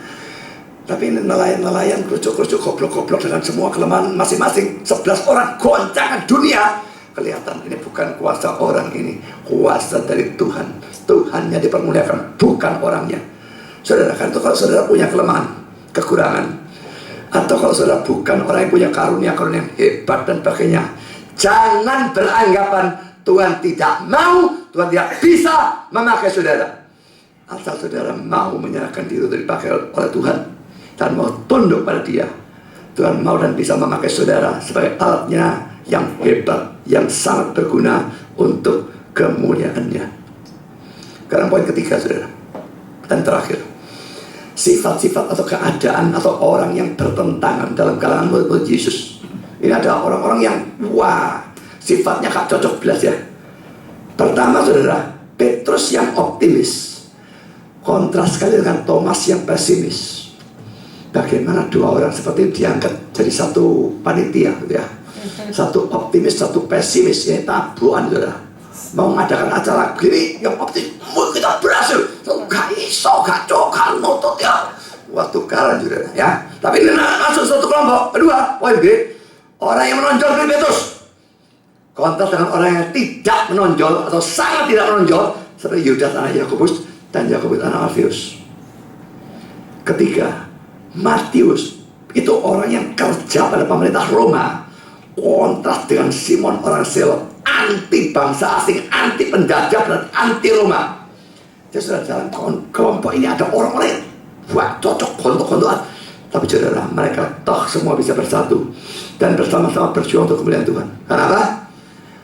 S1: Tapi ini nelayan-nelayan, kerucuk-kerucuk, goblok-goblok dengan semua kelemahan masing-masing, 11 orang goncangkan dunia. Kelihatan ini bukan kuasa orang ini, kuasa dari Tuhan. Tuhannya dipermuliakan, bukan orangnya. Saudara, kan itu kalau saudara punya kelemahan, kekurangan, atau kalau saudara bukan orang yang punya karunia-karunia yang hebat dan sebagainya, jangan beranggapan Tuhan tidak mau, Tuhan tidak bisa memakai saudara. Asal saudara mau menyerahkan diri untuk dipakai oleh Tuhan dan mau tunduk pada Dia, Tuhan mau dan bisa memakai saudara sebagai alatnya yang hebat, yang sangat berguna untuk kemuliaan-Nya. Sekarang poin ketiga, saudara, dan terakhir, sifat-sifat atau keadaan atau orang yang bertentangan dalam kalangan murid Yesus. Ini ada orang-orang yang wah, sifatnya gak cocok belas ya. Pertama, saudara, Petrus yang optimis kontras sekali dengan Thomas yang pesimis. Bagaimana dua orang seperti itu diangkat jadi satu panitia gitu ya. Satu optimis, satu pesimis, ya tabuhan saudara. Mau ngadakan acara begini, yang optimis, kita berhasil. Gak iso, gak cokal, notot ya. Wah, tukaran saudara ya. Tapi ini masuk satu kelompok. Kedua, poin B, orang yang menonjol dari Petrus kontras dengan orang yang tidak menonjol atau sangat tidak menonjol, seperti Yudas anak Yakobus dan Yakobus anak Alfius. Ketiga, Matius itu orang yang kerja pada pemerintah Roma, kontras dengan Simon orang Selot, anti bangsa asing, anti penjajah, berarti anti Roma. Jadi sudah dalam kelompok ini ada orang-orang yang wah, cocok kontok-kontokan, tapi saudara, mereka toh semua bisa bersatu dan bersama-sama berjuang untuk kemuliaan Tuhan. Kenapa?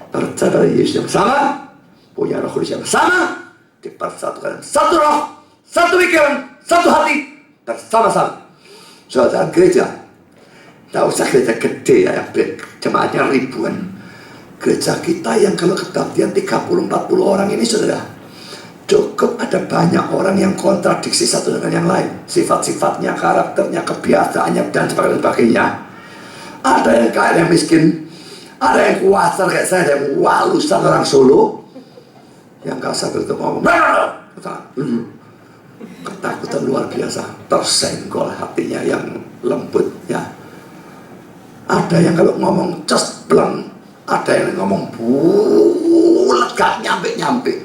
S1: Percaya pada Yesus yang sama, punya Roh Kudus yang sama, dipersatukan satu roh, satu pikiran, satu hati, bersama-sama. Saudara, gereja tak usah gereja gede ya, jemaatnya ribuan. Gereja kita yang kalau kebaktian 30-40 orang ini, saudara, cukup ada banyak orang yang kontradiksi satu dengan yang lain. Sifat-sifatnya, karakternya, kebiasaannya, dan sebagainya. Ada yang kaya, yang miskin. Ada yang kuasar kayak saya, ada yang walusan orang Solo. Yang kasar itu ngomong, ketakutan luar biasa, tersenggol hatinya yang lembut ya. Ada yang kalau ngomong cas belang, ada yang ngomong bulat gak nyampe-nyampe.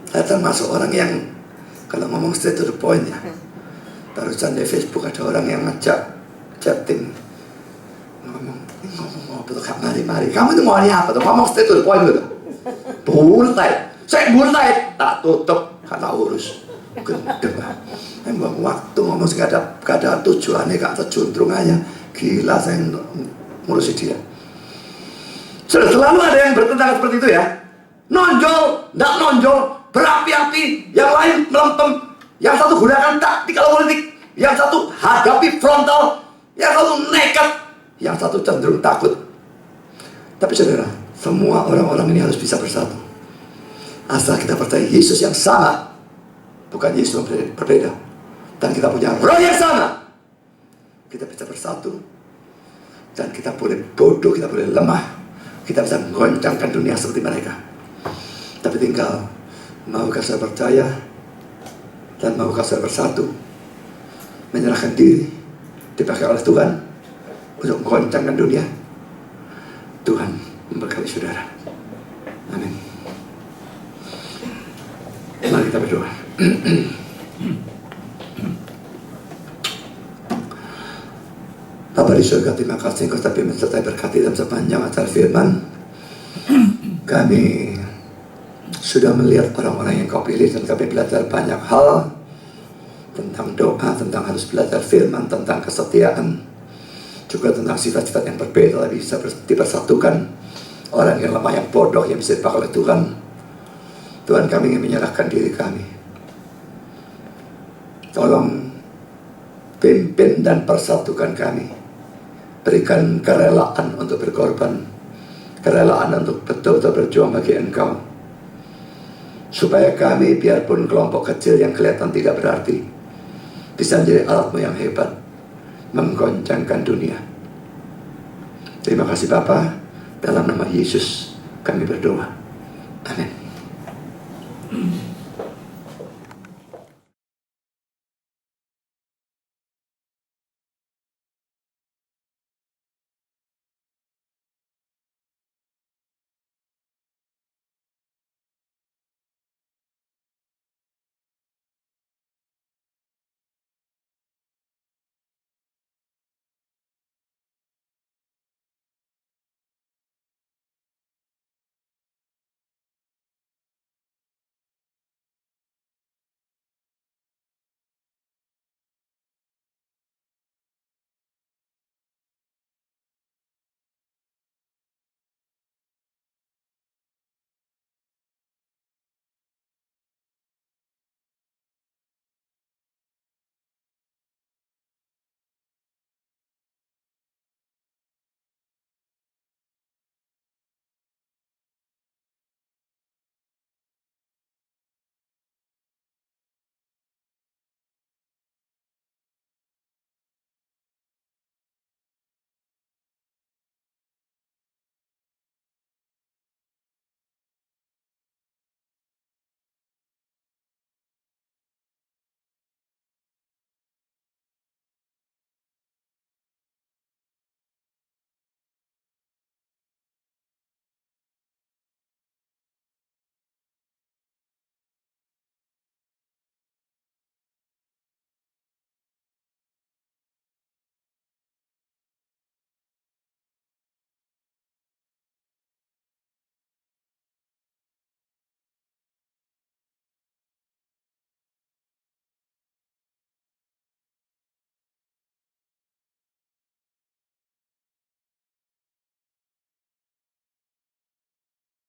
S1: Saya termasuk orang yang kalau ngomong straight to the point ya. Barusan di Facebook ada orang yang ngajak chatting, ngomong apa tuh, gak mari-mari, kamu itu maunya apa tuh, ngomong straight to the point gitu. Bulat, saya bulat, tak tutup, gak tak urus. Gendeng lah. Emang waktu ngomong gak ada tujuannya, gak ada juntrungannya. Gila, saya ngurusi dia. Sudah selalu ada yang bertentangan seperti itu ya. Nonjol, tidak nonjol, berapi-api, yang lain melempem, yang satu gunakan taktik kalau politik, yang satu hadapi frontal, yang satu nekat, yang satu cenderung takut. Tapi saudara, semua orang-orang ini harus bisa bersatu. Asal kita percaya Yesus yang sama, bukan Yesus yang berbeda. Dan kita punya roh yang sama, kita bisa bersatu. Dan kita boleh bodoh, kita boleh lemah, kita bisa menggoncangkan dunia seperti mereka. Tapi tinggal, maukah saya percaya dan maukah saya bersatu, menyerahkan diri, dipakai oleh Tuhan untuk menggoncangkan dunia. Tuhan memberkati saudara. Amin. Mari kita berdoa. Bapa di surga, terima kasih Engkau tapi mensertai berkati dalam sepanjang acara firman. Kami sudah melihat orang-orang yang Kau pilih dan kami belajar banyak hal tentang doa, tentang harus belajar firman, tentang kesetiaan, juga tentang sifat-sifat yang berbeda tapi bisa dipersatukan. Orang yang lemah, yang bodoh, yang bisa dipakai oleh Tuhan. Tuhan, kami ingin menyerahkan diri kami. Tolong pimpin dan persatukan kami. Berikan kerelaan untuk berkorban, kerelaan untuk betul-betul berjuang bagi Engkau, supaya kami biarpun kelompok kecil yang kelihatan tidak berarti bisa menjadi alat-Mu yang hebat menggoncangkan dunia. Terima kasih Bapa, dalam nama Yesus kami berdoa. Amin.